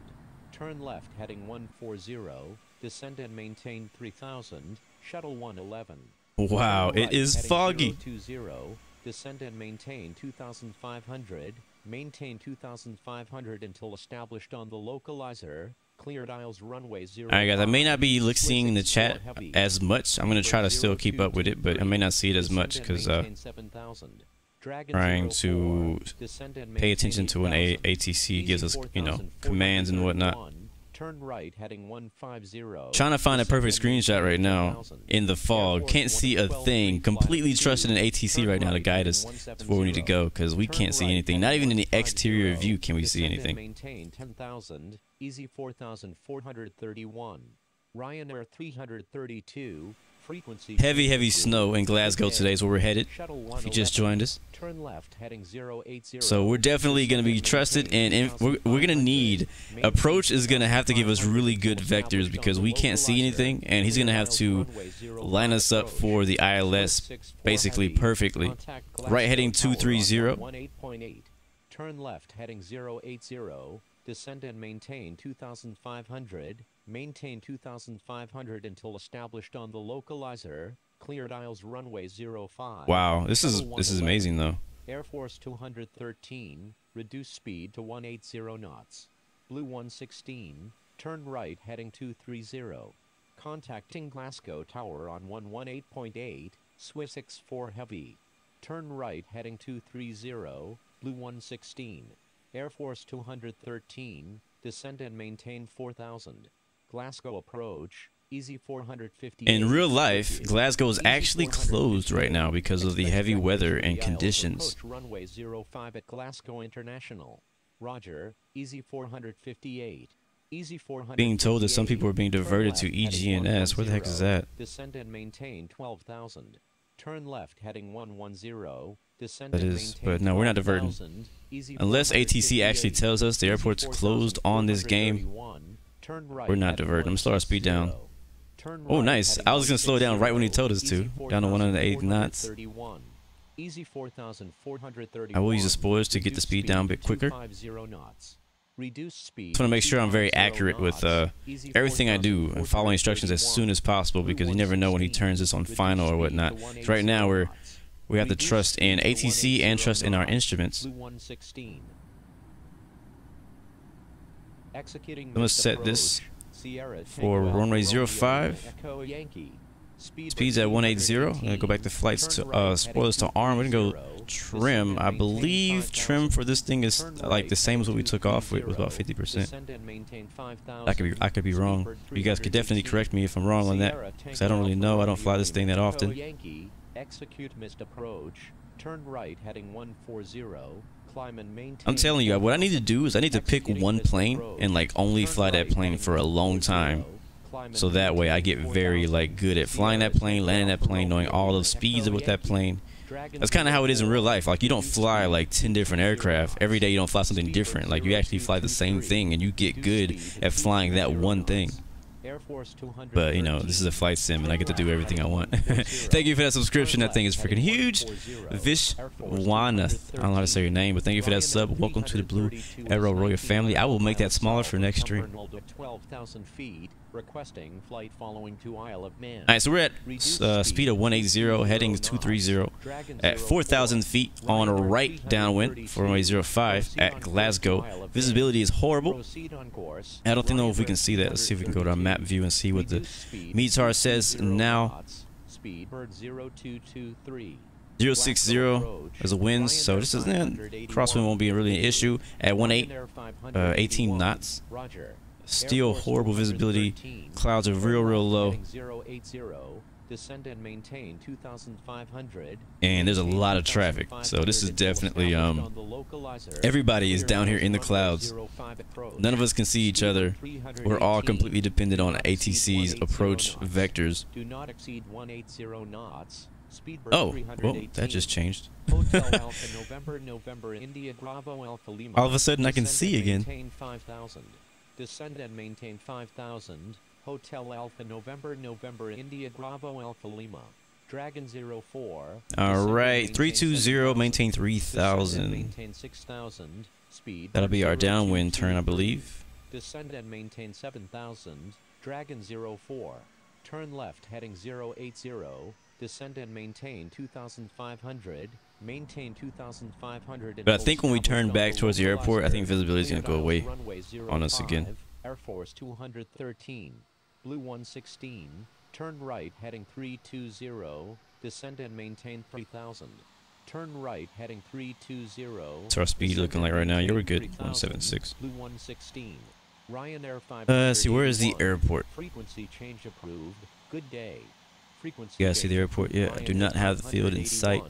Turn left heading 140. Descend and maintain 3,000. Shuttle 111. Wow, it is foggy. 020. Descend and maintain 2,500. Maintain 2,500 until established on the localizer. Cleared aisles runway 0. Alright guys, I may not be seeing the chat as much. I'm going to try to still keep up with it, but I may not see it as much because trying to pay attention to when ATC gives us, you know, commands and whatnot. Turn right heading 150. Trying to find a perfect screenshot right now in the fog. Can't see a thing. Completely trusting in ATC right now to guide us to where we need to go because we can't see anything. Not even in the exterior view can we see anything. Maintain 10,000. Easy 4,431. Ryanair 332. Frequency heavy snow in Glasgow today is where we're headed. If you just joined us. Turn left heading 080. So we're definitely going to be trusted, and we're going to need, approach is going to have to give us really good vectors because we can't see anything, and he's going to have to line us up for the ILS basically perfectly. Right heading 230. 18.8. Turn left heading 080. Descend and maintain 2,500. Maintain 2,500 until established on the localizer. Cleared aisles runway 05. Wow, this is amazing though. Air Force 213, reduce speed to 180 knots. Blue 116, turn right heading 230. Contacting Glasgow Tower on 118.8, Swiss X4 Heavy. Turn right heading 230, Blue 116. Air Force 213, descend and maintain 4,000. Glasgow approach, Easy 450. In real life, Glasgow is actually closed right now because of the heavy weather and conditions. Runway 05 at Glasgow International. Roger, Easy 458. Easy 458. Being told that some people are being diverted to EGNS. Where the heck is that? Descend and maintain 12,000. Turn left heading 110. Descend That and is, maintain but no, we're not diverting. 12,000. Easy Unless ATC actually tells us the airport's closed on this game, Turn right we're not heading diverting. I'm gonna slow our speed down. 160. Turn Oh, right nice. heading I was gonna slow down right when he told us to. Easy Down to 180 knots. 4,431. Easy 4,431. I will use the spoilers to get the speed down a bit quicker. 250 knots. Reduce speed. Just want to make sure I'm very 250 accurate with Easy everything I do and follow instructions as soon as possible because you never know when he turns this on final or whatnot. So right now we have to trust in ATC and trust in our instruments. Blue 116. Executing I'm gonna set this for runway 05. Speed's at 180. I'm gonna go back to flights to spoilers to arm. We're gonna go trim. I believe trim for this thing is like the same as what we took off with, was about 50%. I could be wrong. You guys could definitely correct me if I'm wrong on that, because I don't really know. I don't fly this thing that often. Execute missed approach. Turn right heading 140. Climb and maintain. I'm telling you, what I need to do is I need to pick one plane and like only fly that plane for a long time. So that way I get very like good at flying that plane, landing that plane, knowing all the speeds with that plane. That's kind of how it is in real life. Like you don't fly like 10 different aircraft. Every day you don't fly something different. Like you actually fly the same thing and you get good at flying that one thing. But you know, this is a flight sim and I get to do everything I want. Thank you for that subscription. That thing is freaking huge. Vishwanath, I don't know how to say your name, but thank you for that sub. Welcome to the Blue Arrow Royal family. I will make that smaller for next stream. 12,000 feet. Requesting flight following to Isle of Man. Alright, so we're at speed of 180, heading 230 at 4,000 feet on a right downwind for runway 05 at Glasgow. Visibility is horrible. I don't know if we can see that. Let's see if we can go to our map view and see what the METAR says now. 060 as a wind, so this is crosswind won't be really an issue at 18 knots. Still horrible visibility. Clouds are real low. Descend and maintain 2,500. And there's a lot of traffic. So this is definitely everybody is down here in the clouds. None of us can see each other. We're all completely dependent on ATC's approach vectors. Do not exceed 180 knots. Oh, well, that just changed. All of a sudden I can see again. Descend and maintain 5,000. Hotel Alpha November India Bravo Alpha Lima. Dragon 04. All right, 320, maintain 3,000. Maintain 6,000. Speed. That'll be our downwind turn, I believe. Descend and maintain 7,000. Dragon 04. Turn left heading 080. Descend and maintain 2,500. Maintain 2,500. But I think when we turn back towards the airport, I think visibility is going to go away on us again. Air Force 213. Blue 116. Turn right heading 320. Descend and maintain 3,000. Turn right heading 320. What's our speed looking like right now? You're good. 176. Blue 116. Ryanair 5. Let's see, where is the airport? Frequency change approved. Good day. Frequency. You guys see the airport? Yeah, I do not have the field in sight.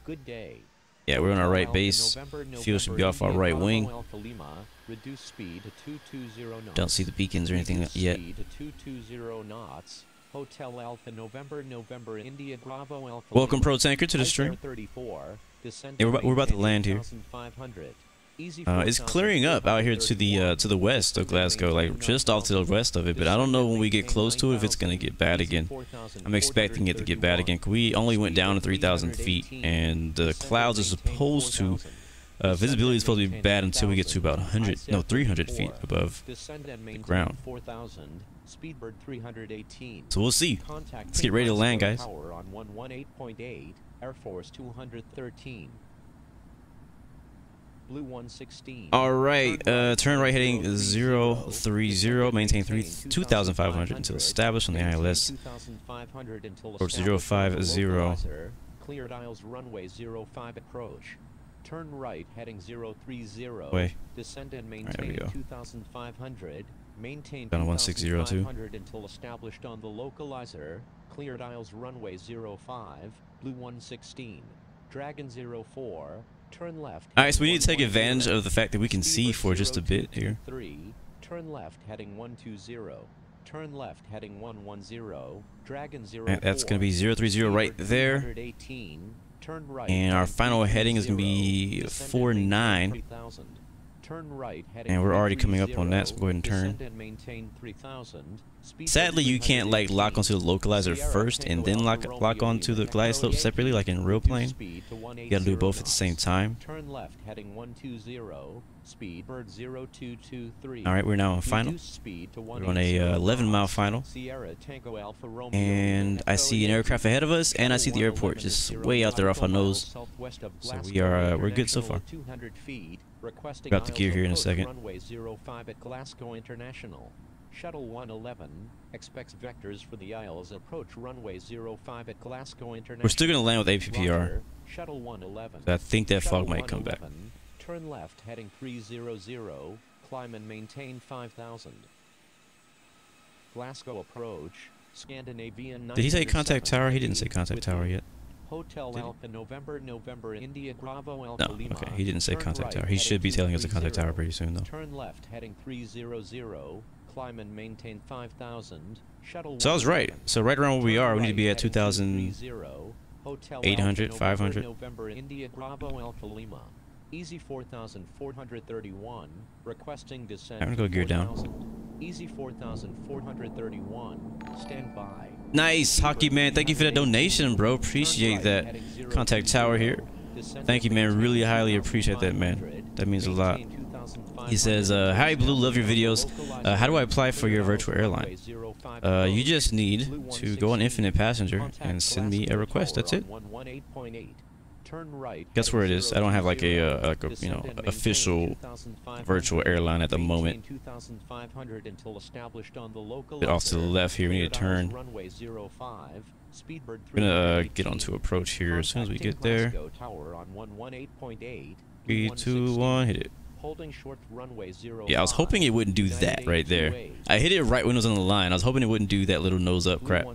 Good day. Yeah, we're on our right base. Field should be off our right wing. Don't see the beacons or anything yet. Hotel Alpha November India Bravo Alpha. Welcome, Pro Tanker, to the stream. 34. Yeah, we're about to land here. It's clearing up out here to the west of Glasgow, like just off to the west of it. But I don't know when we get close to it if it's gonna get bad again. I'm expecting it to get bad again. We only went down to 3,000 feet, and the clouds are supposed to. Visibility is supposed to be bad until we get to about 300 feet above the ground. So we'll see. Let's get ready to land, guys. Air Force 213. Blue 116. All right, turn right heading 030, maintain 2,500 until established on the ILS. Or 050. Cleared aisles runway 05 approach. Turn right heading 030. Way. Descend and maintain 2,500. Maintain Down to 1602 until established on the localizer. Cleared aisles runway 05. Blue 116. Dragon 04. Turn left. Alright, so we need to take advantage of the fact that we can see for just a bit here. Turn left heading 120. Turn left heading 110. Dragon 04. And that's going to be 030 right there. Turn right. And our final heading is going to be 49. Turn right and we're already coming up on that, so go ahead and turn. Sadly, you can't like lock onto the localizer first and then lock onto the glide slope separately, like in real plane. You gotta do both at the same time. Turn left heading 120. Speed bird 0223. All right, we're now on final. We're on a 11-mile final, and I see an aircraft ahead of us, and I see the airport just way out there off our nose. So we're good so far. About the gear here in a second. Runway 05 at Glasgow International. Shuttle 111 expects vectors for the Isles. Approach runway 05 at Glasgow International. We're still gonna land with APPR. Shuttle 111. So I think that fog might come back. Turn left heading 300. Climb and maintain 5,000. Glasgow approach. Scandinavian. Did he say contact tower? He didn't say contact tower yet. Hotel Alpha November India Bravo Alpha Lima. Okay, he didn't say contact tower. He should be telling us a contact tower pretty soon, though. Turn left heading 300. Climb and maintain 5,000. Shuttle. So I was right. So right around where we are, we need to be at 2,800, 500. November India Bravo Alpha Lima. Easy 4,431. Requesting descent. I'm gonna go gear down. Easy 4,431. Stand by. Nice, Hockey Man. Thank you for that donation, bro. Appreciate that. Contact tower here. Thank you, man. Really highly appreciate that, man. That means a lot. He says, "Hi, Blue. Love your videos. How do I apply for your virtual airline? You just need to go on Infinite Passenger and send me a request. That's it. Guess where it is. I don't have like a official virtual airline at the moment. Bit off to the left here. We need to turn. We're gonna get onto approach here as soon as we get there. 3, 2, 1, hit it. Yeah, I was hoping it wouldn't do that right there. I hit it right when it was on the line. I was hoping it wouldn't do that little nose up crap.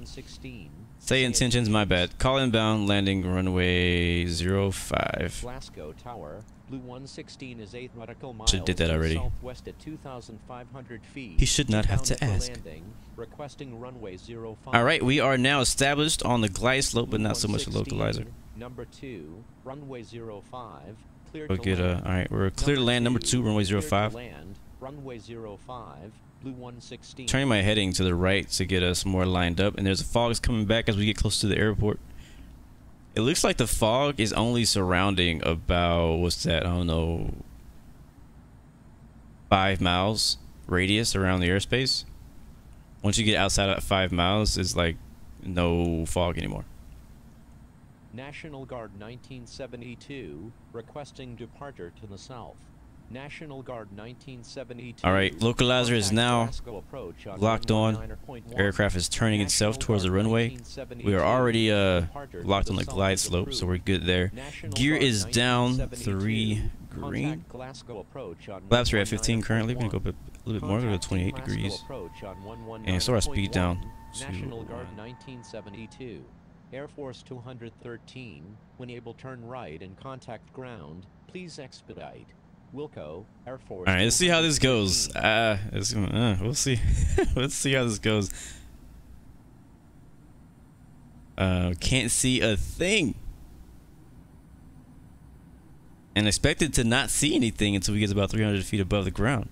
Say intentions, my bad. Call inbound, landing runway 05. Glasgow Tower, Blue 116 is 8 nautical miles. Should did that already. Southwest at 2,500 feet. He should not have to ask. Requesting runway 05. All right, we are now established on the glide slope, but not so much the localizer. Number 2, runway 05. We'll get all right, we're clear to land. Number 2, runway 05. Runway 05. Blue 116. Turning my heading to the right to get us more lined up, and there's a fog coming back as we get close to the airport. It looks like the fog is only surrounding about, what's that, I don't know, 5 miles radius around the airspace. Once you get outside of 5 miles, it's like no fog anymore. National Guard 1972 requesting departure to the south. National Guard 1972. All right, localizer is now locked on. Aircraft is turning itself towards the runway. We are already locked on the glide slope, so we're good there. Gear is down 3 green. Flaps are at 15 currently. We're gonna go a little bit more. We're gonna go 28 degrees. And so our speed down to National Guard 1972. Air Force 213. When able, turn right and contact ground. Please expedite. Wilco, Air Force. All right, let's see how this goes. We'll see. Let's see how this goes. 213. 'Cause, I don't know. 5 miles radius around the airspace. Once you get outside of 5 miles, it's like no fog anymore. National Guard 1972 requesting departure to the south. National Guard 1972 requesting departure to the south. Air Force 213. When able, turn right and contact ground. Please expedite. Wilco, Air Force. All right, let's see how this goes. We'll see. Let's see how this goes. Can't see a thing. And expected to not see anything until we get about 300 feet above the ground.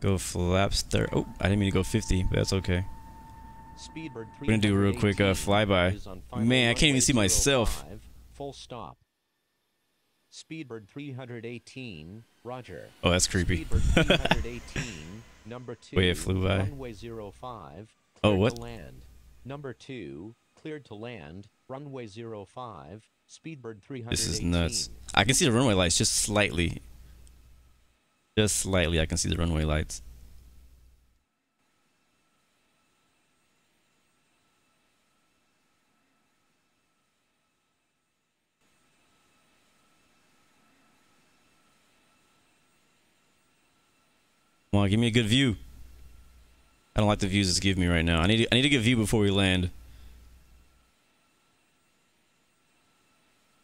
Go flaps there. Oh, I didn't mean to go 50, but that's okay. We're gonna do a real quick flyby. Man, I can't even see myself. Full stop. Speedbird 318, Roger. Oh, that's creepy. Speedbird 318, number 2. Wait, it flew by. Runway 05. Oh, what? To land. Number 2, cleared to land. Runway 05. Speedbird 318. This is nuts. I can see the runway lights just slightly. Just slightly, I can see the runway lights. Come on, give me a good view. I don't like the views it's giving me right now. I need a good view before we land.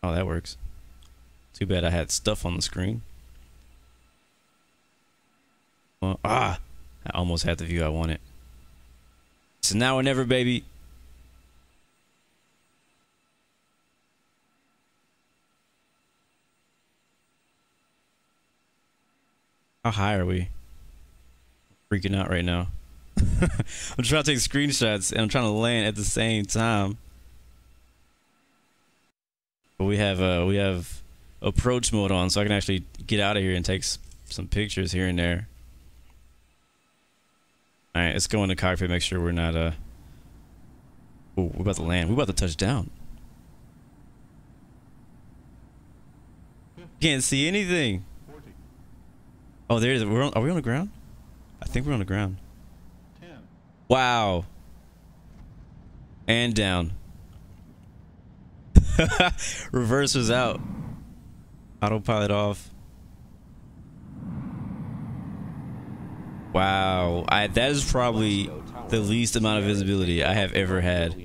Oh, that works. Too bad I had stuff on the screen. Well, I almost had the view I wanted. So now or never, baby. How high are we? Freaking out right now. I'm trying to take screenshots and I'm trying to land at the same time. But we have approach mode on, so I can actually get out of here and take some pictures here and there. All right, let's go in the cockpit. Make sure we're not. Oh, we're about to land. We're about to touch down. Can't see anything. Oh, there it is. Are we on the ground? I think we're on the ground. 10. Wow. And down. Reverse was out. Autopilot off. Wow. That is probably the least amount of visibility I have ever had.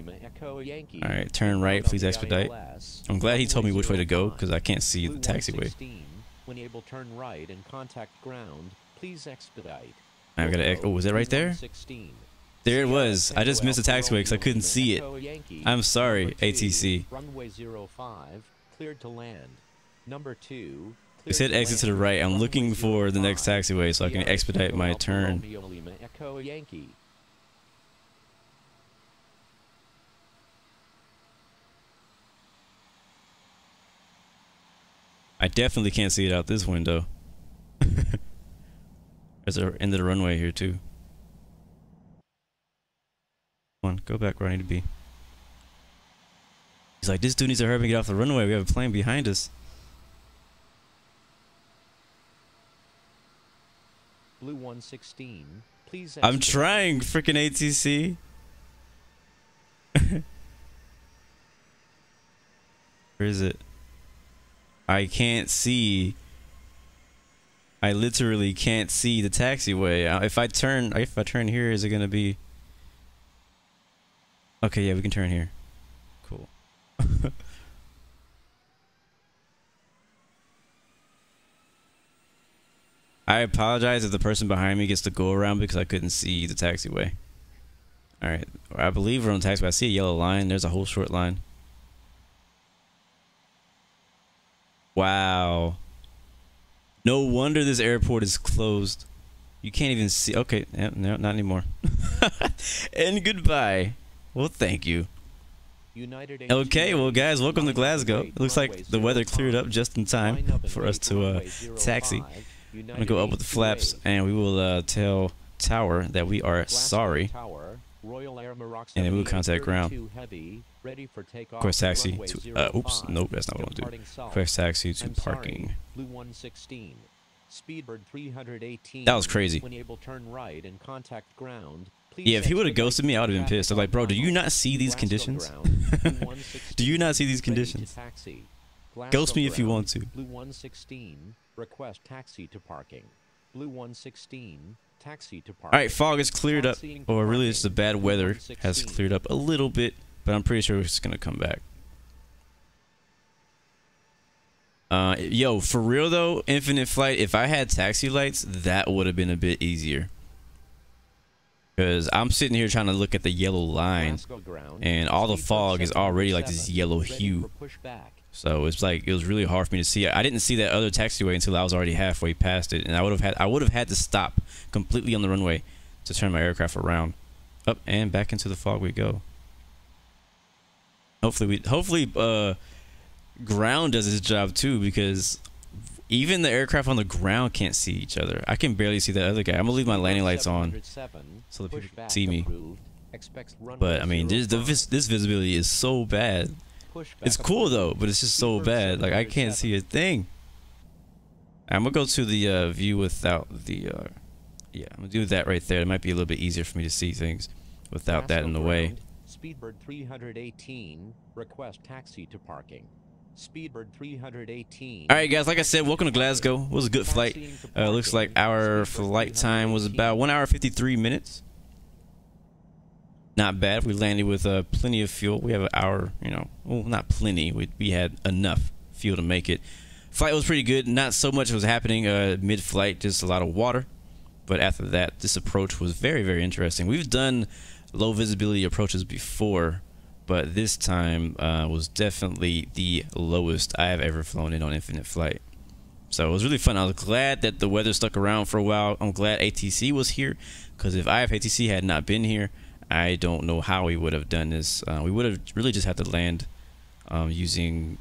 Alright, turn right, please expedite. I'm glad he told me which way to go because I can't see the taxiway. When able, turn right and contact ground. Please expedite. I gotta. Oh, was that right there? There it was. I just missed the taxiway because I couldn't see it. I'm sorry, ATC. Runway 05, cleared to land. Number 2. It said exit to the right. I'm looking for the next taxiway so I can expedite my turn. I definitely can't see it out this window. There's an end of the runway here too. Come on, go back where I need to be. He's like, this dude needs to hurry and get off the runway. We have a plane behind us. Blue 116, please. I'm trying, freaking ATC. Where is it? I can't see. I literally can't see the taxiway. If I turn here, is it gonna be? Okay, yeah, we can turn here. Cool. I apologize if the person behind me gets to go around because I couldn't see the taxiway. All right, I believe we're on the taxiway. I see a yellow line. There's a whole short line. Wow. No wonder this airport is closed. You can't even see. Okay, no, not anymore. And goodbye. Well, thank you. Okay, well, guys, welcome to Glasgow. It looks like the weather cleared up just in time for us to taxi. I'm gonna go up with the flaps, and we will tell Tower that we are sorry, and then we'll contact ground. Request taxi to, oops, nope, that's not what I'm doing. Request taxi to parking. Blue 116, Speedbird 318. That was crazy. When able, turn right and contact ground. Yeah, if he would have ghosted me, I would have been pissed. I'm like, bro, do you not see these conditions? Do you not see these conditions? Ghost me if you want to. Blue 116, request taxi to parking. Blue 116, taxi to parking. All right, fog is cleared up, or really it's the bad weather has cleared up a little bit, but I'm pretty sure it's gonna come back. Yo, for real though, Infinite Flight, if I had taxi lights, that would have been a bit easier. because I'm sitting here trying to look at the yellow line, and all the fog is already like this yellow hue. So it's like it was really hard for me to see. I didn't see that other taxiway until I was already halfway past it, and I would have had to stop completely on the runway to turn my aircraft around. Up and back into the fog we go. Hopefully ground does its job too, because even the aircraft on the ground can't see each other. I can barely see that other guy. I'm gonna leave my landing lights on so that people can see me. But I mean, this visibility is so bad. It's cool though, but it's just so bad. Like I can't see a thing. I'm gonna go to the view without the. Yeah, I'm gonna do that right there. It might be a little bit easier for me to see things without that in the way. Speedbird 318, request taxi to parking. Speedbird 318. All right, guys. Like I said, welcome to Glasgow. It was a good flight. Looks like our flight time was about 1 hour 53 minutes. Not bad. We landed with plenty of fuel. We have an hour. You know, well, not plenty. We had enough fuel to make it. Flight was pretty good. Not so much was happening mid-flight. Just a lot of water. But after that, this approach was very, very interesting. We've done low visibility approaches before, but this time was definitely the lowest I have ever flown in on infinite flight. So it was really fun. I was glad that the weather stuck around for a while. I'm glad ATC was here, because if IFATC had not been here, I don't know how we would have done this. We would have really just had to land using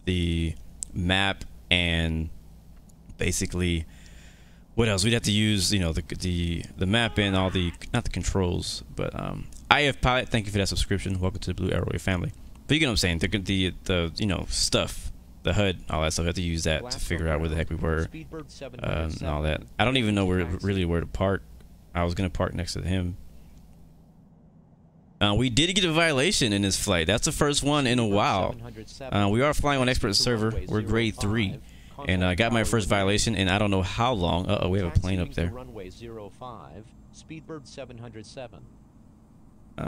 the map and basically. What else? We'd have to use, you know, the map and all the, not the controls, but IF Pilot, thank you for that subscription. Welcome to the Blue Arrow family. But you get what I'm saying, the you know, stuff, the HUD, all that stuff. We have to use that to figure out where the heck we were and all that. I don't even know where to park. I was gonna park next to him. We did get a violation in this flight. That's the first one in a while. We are flying on expert server. We're grade 3. And I got my first violation, and I don't know how long. Uh-oh, we have a plane up there. Runway 05, Speedbird 707.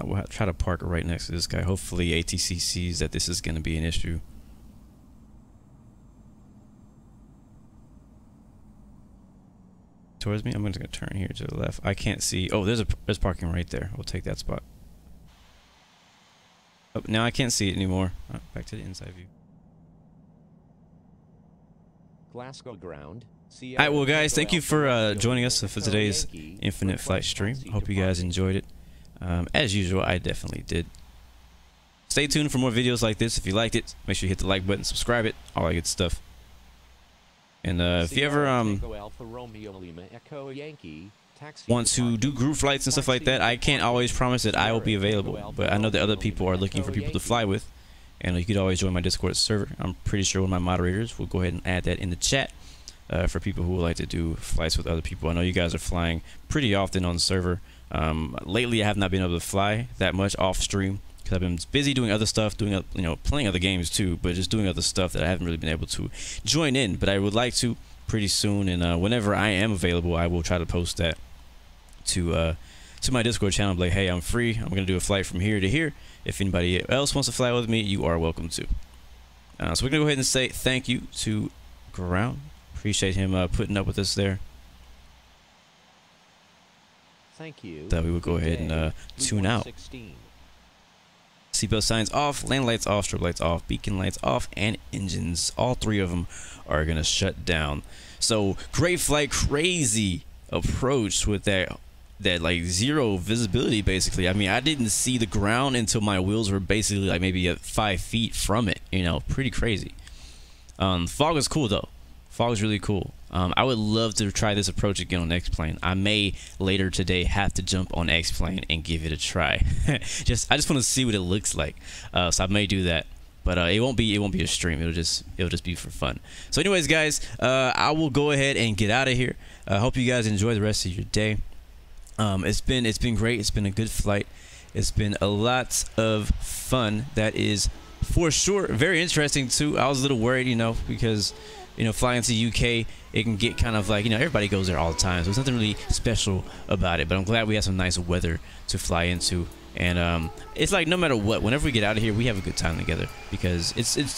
We'll try to park right next to this guy. Hopefully ATC sees that this is going to be an issue. Towards me? I'm going to turn here to the left. I can't see. Oh, there's parking right there. We'll take that spot. Oh, now I can't see it anymore. Oh, back to the inside view. Glasgow ground. All right, well, guys, thank you for joining us for today's Infinite Flight stream. Hope you guys enjoyed it. As usual, I definitely did. Stay tuned for more videos like this. If you liked it, make sure you hit the like button, subscribe it, all that good stuff. And if you ever want to do group flights and stuff like that, I can't always promise that I will be available, but I know that other people are looking for people to fly with. And you could always join my Discord server. I'm pretty sure one of my moderators will go ahead and add that in the chat for people who would like to do flights with other people. I know you guys are flying pretty often on the server. Lately, I have not been able to fly that much off stream because I've been busy doing other stuff, doing playing other games too, but just doing other stuff that I haven't really been able to join in. But I would like to pretty soon, and whenever I am available, I will try to post that to my Discord channel. Like, hey, I'm free. I'm gonna do a flight from here to here. If anybody else wants to fly with me, you are welcome to. So we're gonna go ahead and say thank you to Ground. Appreciate him putting up with us there. Thank you. That we would go ahead and tune out. Seatbelt signs off, land lights off, strobe lights off, beacon lights off, and engines. All 3 of them are gonna shut down. So great flight, crazy approach with that like zero visibility basically. I mean, I didn't see the ground until my wheels were basically like maybe at 5 feet from it, you know, pretty crazy. Fog is cool though. Fog is really cool. I would love to try this approach again on X-Plane. I may later today have to jump on X-Plane and give it a try. I just want to see what it looks like. So I may do that. But it won't be a stream. It'll just be for fun. So anyways, guys, I will go ahead and get out of here. I hope you guys enjoy the rest of your day. It's been great. It's been a good flight. It's been a lot of fun. That is for sure. Very interesting too. I was a little worried, you know, because flying to UK, it can get kind of like, everybody goes there all the time, so there's nothing really special about it. But I'm glad we have some nice weather to fly into. And it's like no matter what, whenever we get out of here, we have a good time together, because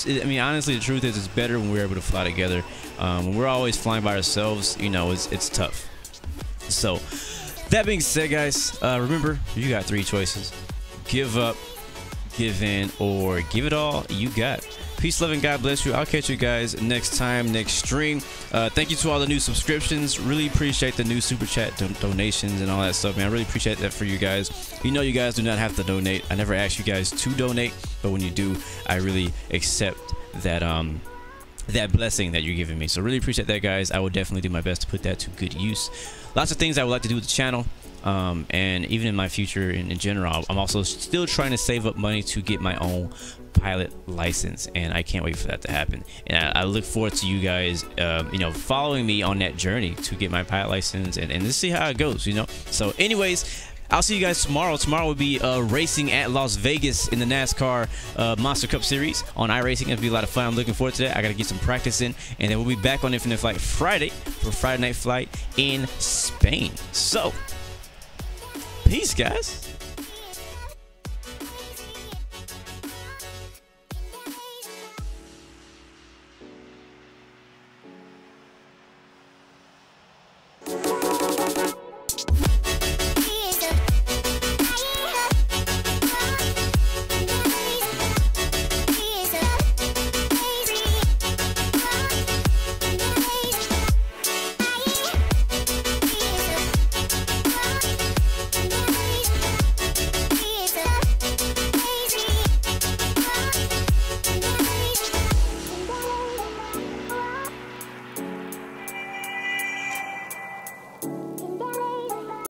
I mean, honestly, the truth is it's better when we're able to fly together. When we're always flying by ourselves, it's tough. So That being said, guys, remember, you got 3 choices. Give up, give in, or give it all you got. Peace, love, and God bless you. I'll catch you guys next time, next stream. Thank you to all the new subscriptions. Really appreciate the new super chat donations and all that stuff, man. I really appreciate that for you guys. You know, you guys do not have to donate. I never ask you guys to donate, but when you do, I really accept that that blessing that you're giving me. So really appreciate that, guys. I will definitely do my best to put that to good use. Lots of things I would like to do with the channel. And even in my future in general, I'm also still trying to save up money to get my own pilot license, and I can't wait for that to happen. And I look forward to you guys you know, following me on that journey to get my pilot license and to see how it goes, you know. So anyways, I'll see you guys tomorrow. Tomorrow will be racing at Las Vegas in the NASCAR Monster Cup Series on iRacing. It'll be a lot of fun. I'm looking forward to that. I got to get some practice in, and then we'll be back on Infinite Flight Friday for Friday Night Flight in Spain. So peace, guys.